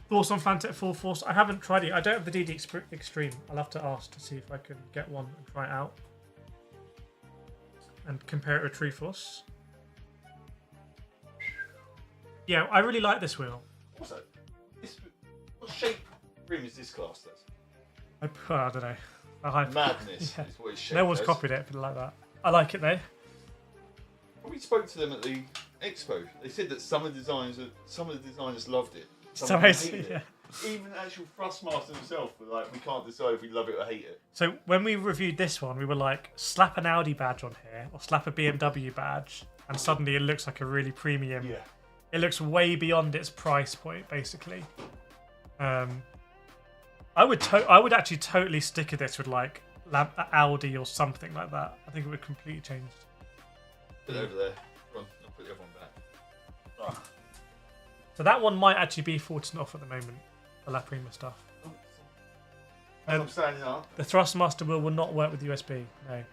Thoughts on FANATEC Full Force? I haven't tried it. I don't have the DD Extreme. I'll have to ask to see if I can get one and try it out. And compare it with Triforce. Yeah, I really like this wheel. What's that? What shape rim is this class as? I don't know. Madness is what it's shaped. No one's copied it, but like that. I like it though. When we spoke to them at the expo, they said that some of the designers loved it. Some hated it. Even actual Thrustmaster himself were like, we can't decide if we love it or hate it. So when we reviewed this one, we were like, slap an Audi badge on here or slap a BMW badge, and suddenly it looks like a really premium. Yeah. It looks way beyond its price point, basically. I would actually totally sticker this with like Audi or something like that. I think it would completely change. Put it over there. Come on, I'll put the other one back. Ah. So that one might actually be 40% off at the moment, the La Prima stuff. I'm standing up. The Thrustmaster wheel will not work with USB. No.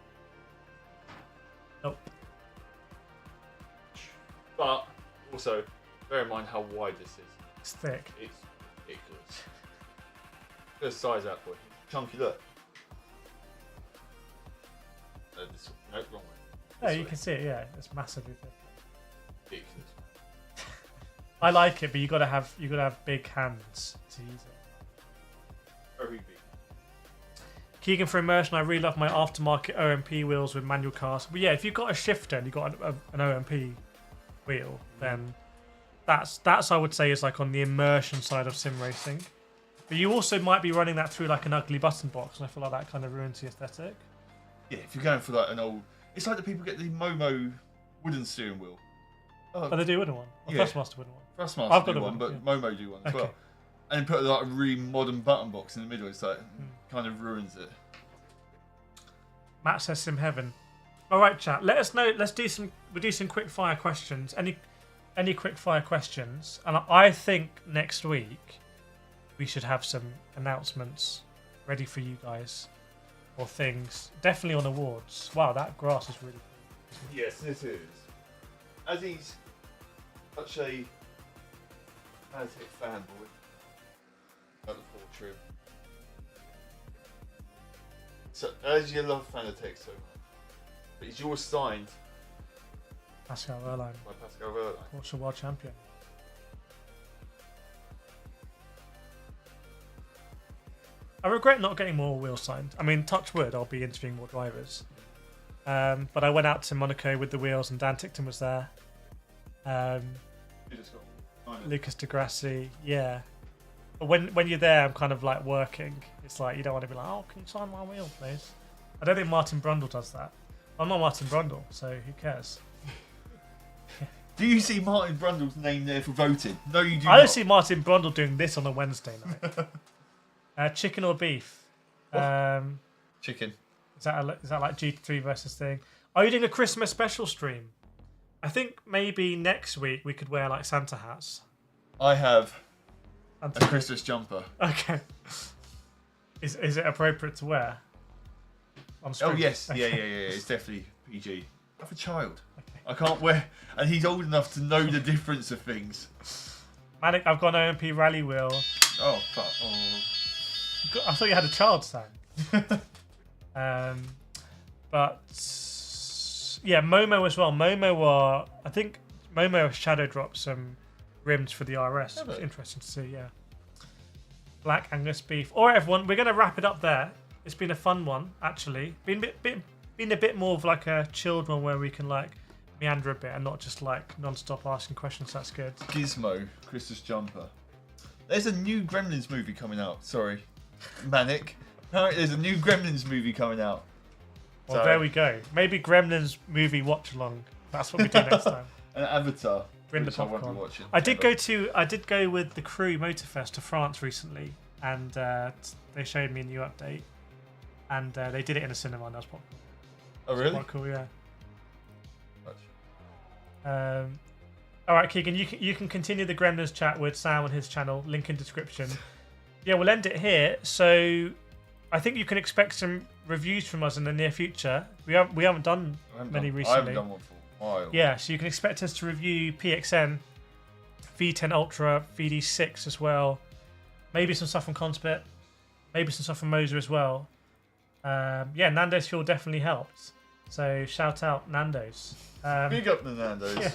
Nope. But also, bear in mind how wide this is. It's thick. It's ridiculous. Get a size out, boy. Chunky, look. This one. No, wrong way. No, you can see it. Yeah, it's massively thick. Ridiculous. I like it, but you gotta have big hands to use it. Very big. Keegan, for immersion, I really love my aftermarket OMP wheels with manual cars. But yeah, if you've got a shifter and you've got an OMP wheel, then that's I would say is like on the immersion side of sim racing. But you also might be running that through like an ugly button box, and I feel like that kind of ruins the aesthetic. Yeah, if you're going for like an old, it's like the people get the Momo wooden steering wheel. Oh, they do wooden one. Or Thrustmaster wooden one. Thrustmaster do one, but Momo do one as well. And then put like a really modern button box in the middle. It's like kind of ruins it. Matt says Sim Heaven. All right, chat. Let us know. We'll do some quick fire questions. Any quick fire questions? And I think next week we should have some announcements ready for you guys, or things. Definitely on awards. Wow, that grass is really cool. Yes, it is. As he's such a FANATEC fanboy, at the full trim. So as you love FANATEC so much, but is yours signed Pascal Wehrlein, by Pascal Wehrlein? Porsche World Champion. I regret not getting more wheels signed. I mean, touch wood, I'll be interviewing more drivers. But I went out to Monaco with the wheels, and Dan Tickton was there. You just got Lucas Degrassi, yeah. But when you're there, I'm kind of like working. It's like you don't want to be like, oh, can you sign my wheel, please? I don't think Martin Brundle does that. I'm not Martin Brundle, so who cares? Do you see Martin Brundle's name there for voting? No, you do I not. don't see Martin Brundle doing this on a Wednesday night. Chicken or beef? Chicken. Is that like GT3 versus thing? Are you doing a Christmas special stream? I think maybe next week we could wear like Santa hats. I have Santa a Christmas jumper. Okay. Is it appropriate to wear? On stream? Oh yes, yeah. It's definitely PG. I have a child. Okay. I can't wear, and he's old enough to know the difference of things. Manic, I've got an OMP rally wheel. Oh fuck! Oh. I thought you had a child, Sam. But yeah, Momo as well. I think Momo has shadow dropped some rims for the RS. Which is interesting to see. Yeah. Black Angus beef. All right, everyone, we're gonna wrap it up there. It's been a fun one, actually. Been a bit more of like a chilled one where we can like meander a bit and not just like non-stop asking questions. That's good. Gizmo Christmas jumper. There's a new Gremlins movie coming out. Sorry, Manic. Apparently, there's a new Gremlins movie coming out. Well, so there we go. Maybe Gremlins movie watch along. That's what we do next time. An Avatar. Bring the popcorn. I did go with the crew Motorfest to France recently, and they showed me a new update, and they did it in a cinema, and that was popcorn. Oh really? Quite cool, yeah. All right, Keegan, you can continue the Gremlins chat with Sam on his channel. Link in description. Yeah, we'll end it here. So I think you can expect some reviews from us in the near future. We haven't done many recently. I haven't done one for a while. Yeah, so you can expect us to review PXN, V10 Ultra, VD6 as well. Maybe some stuff from Conspit. Maybe some stuff from Moza as well. Yeah, Nando's Fuel definitely helped. So shout out Nando's. Big up the Nando's. Yeah.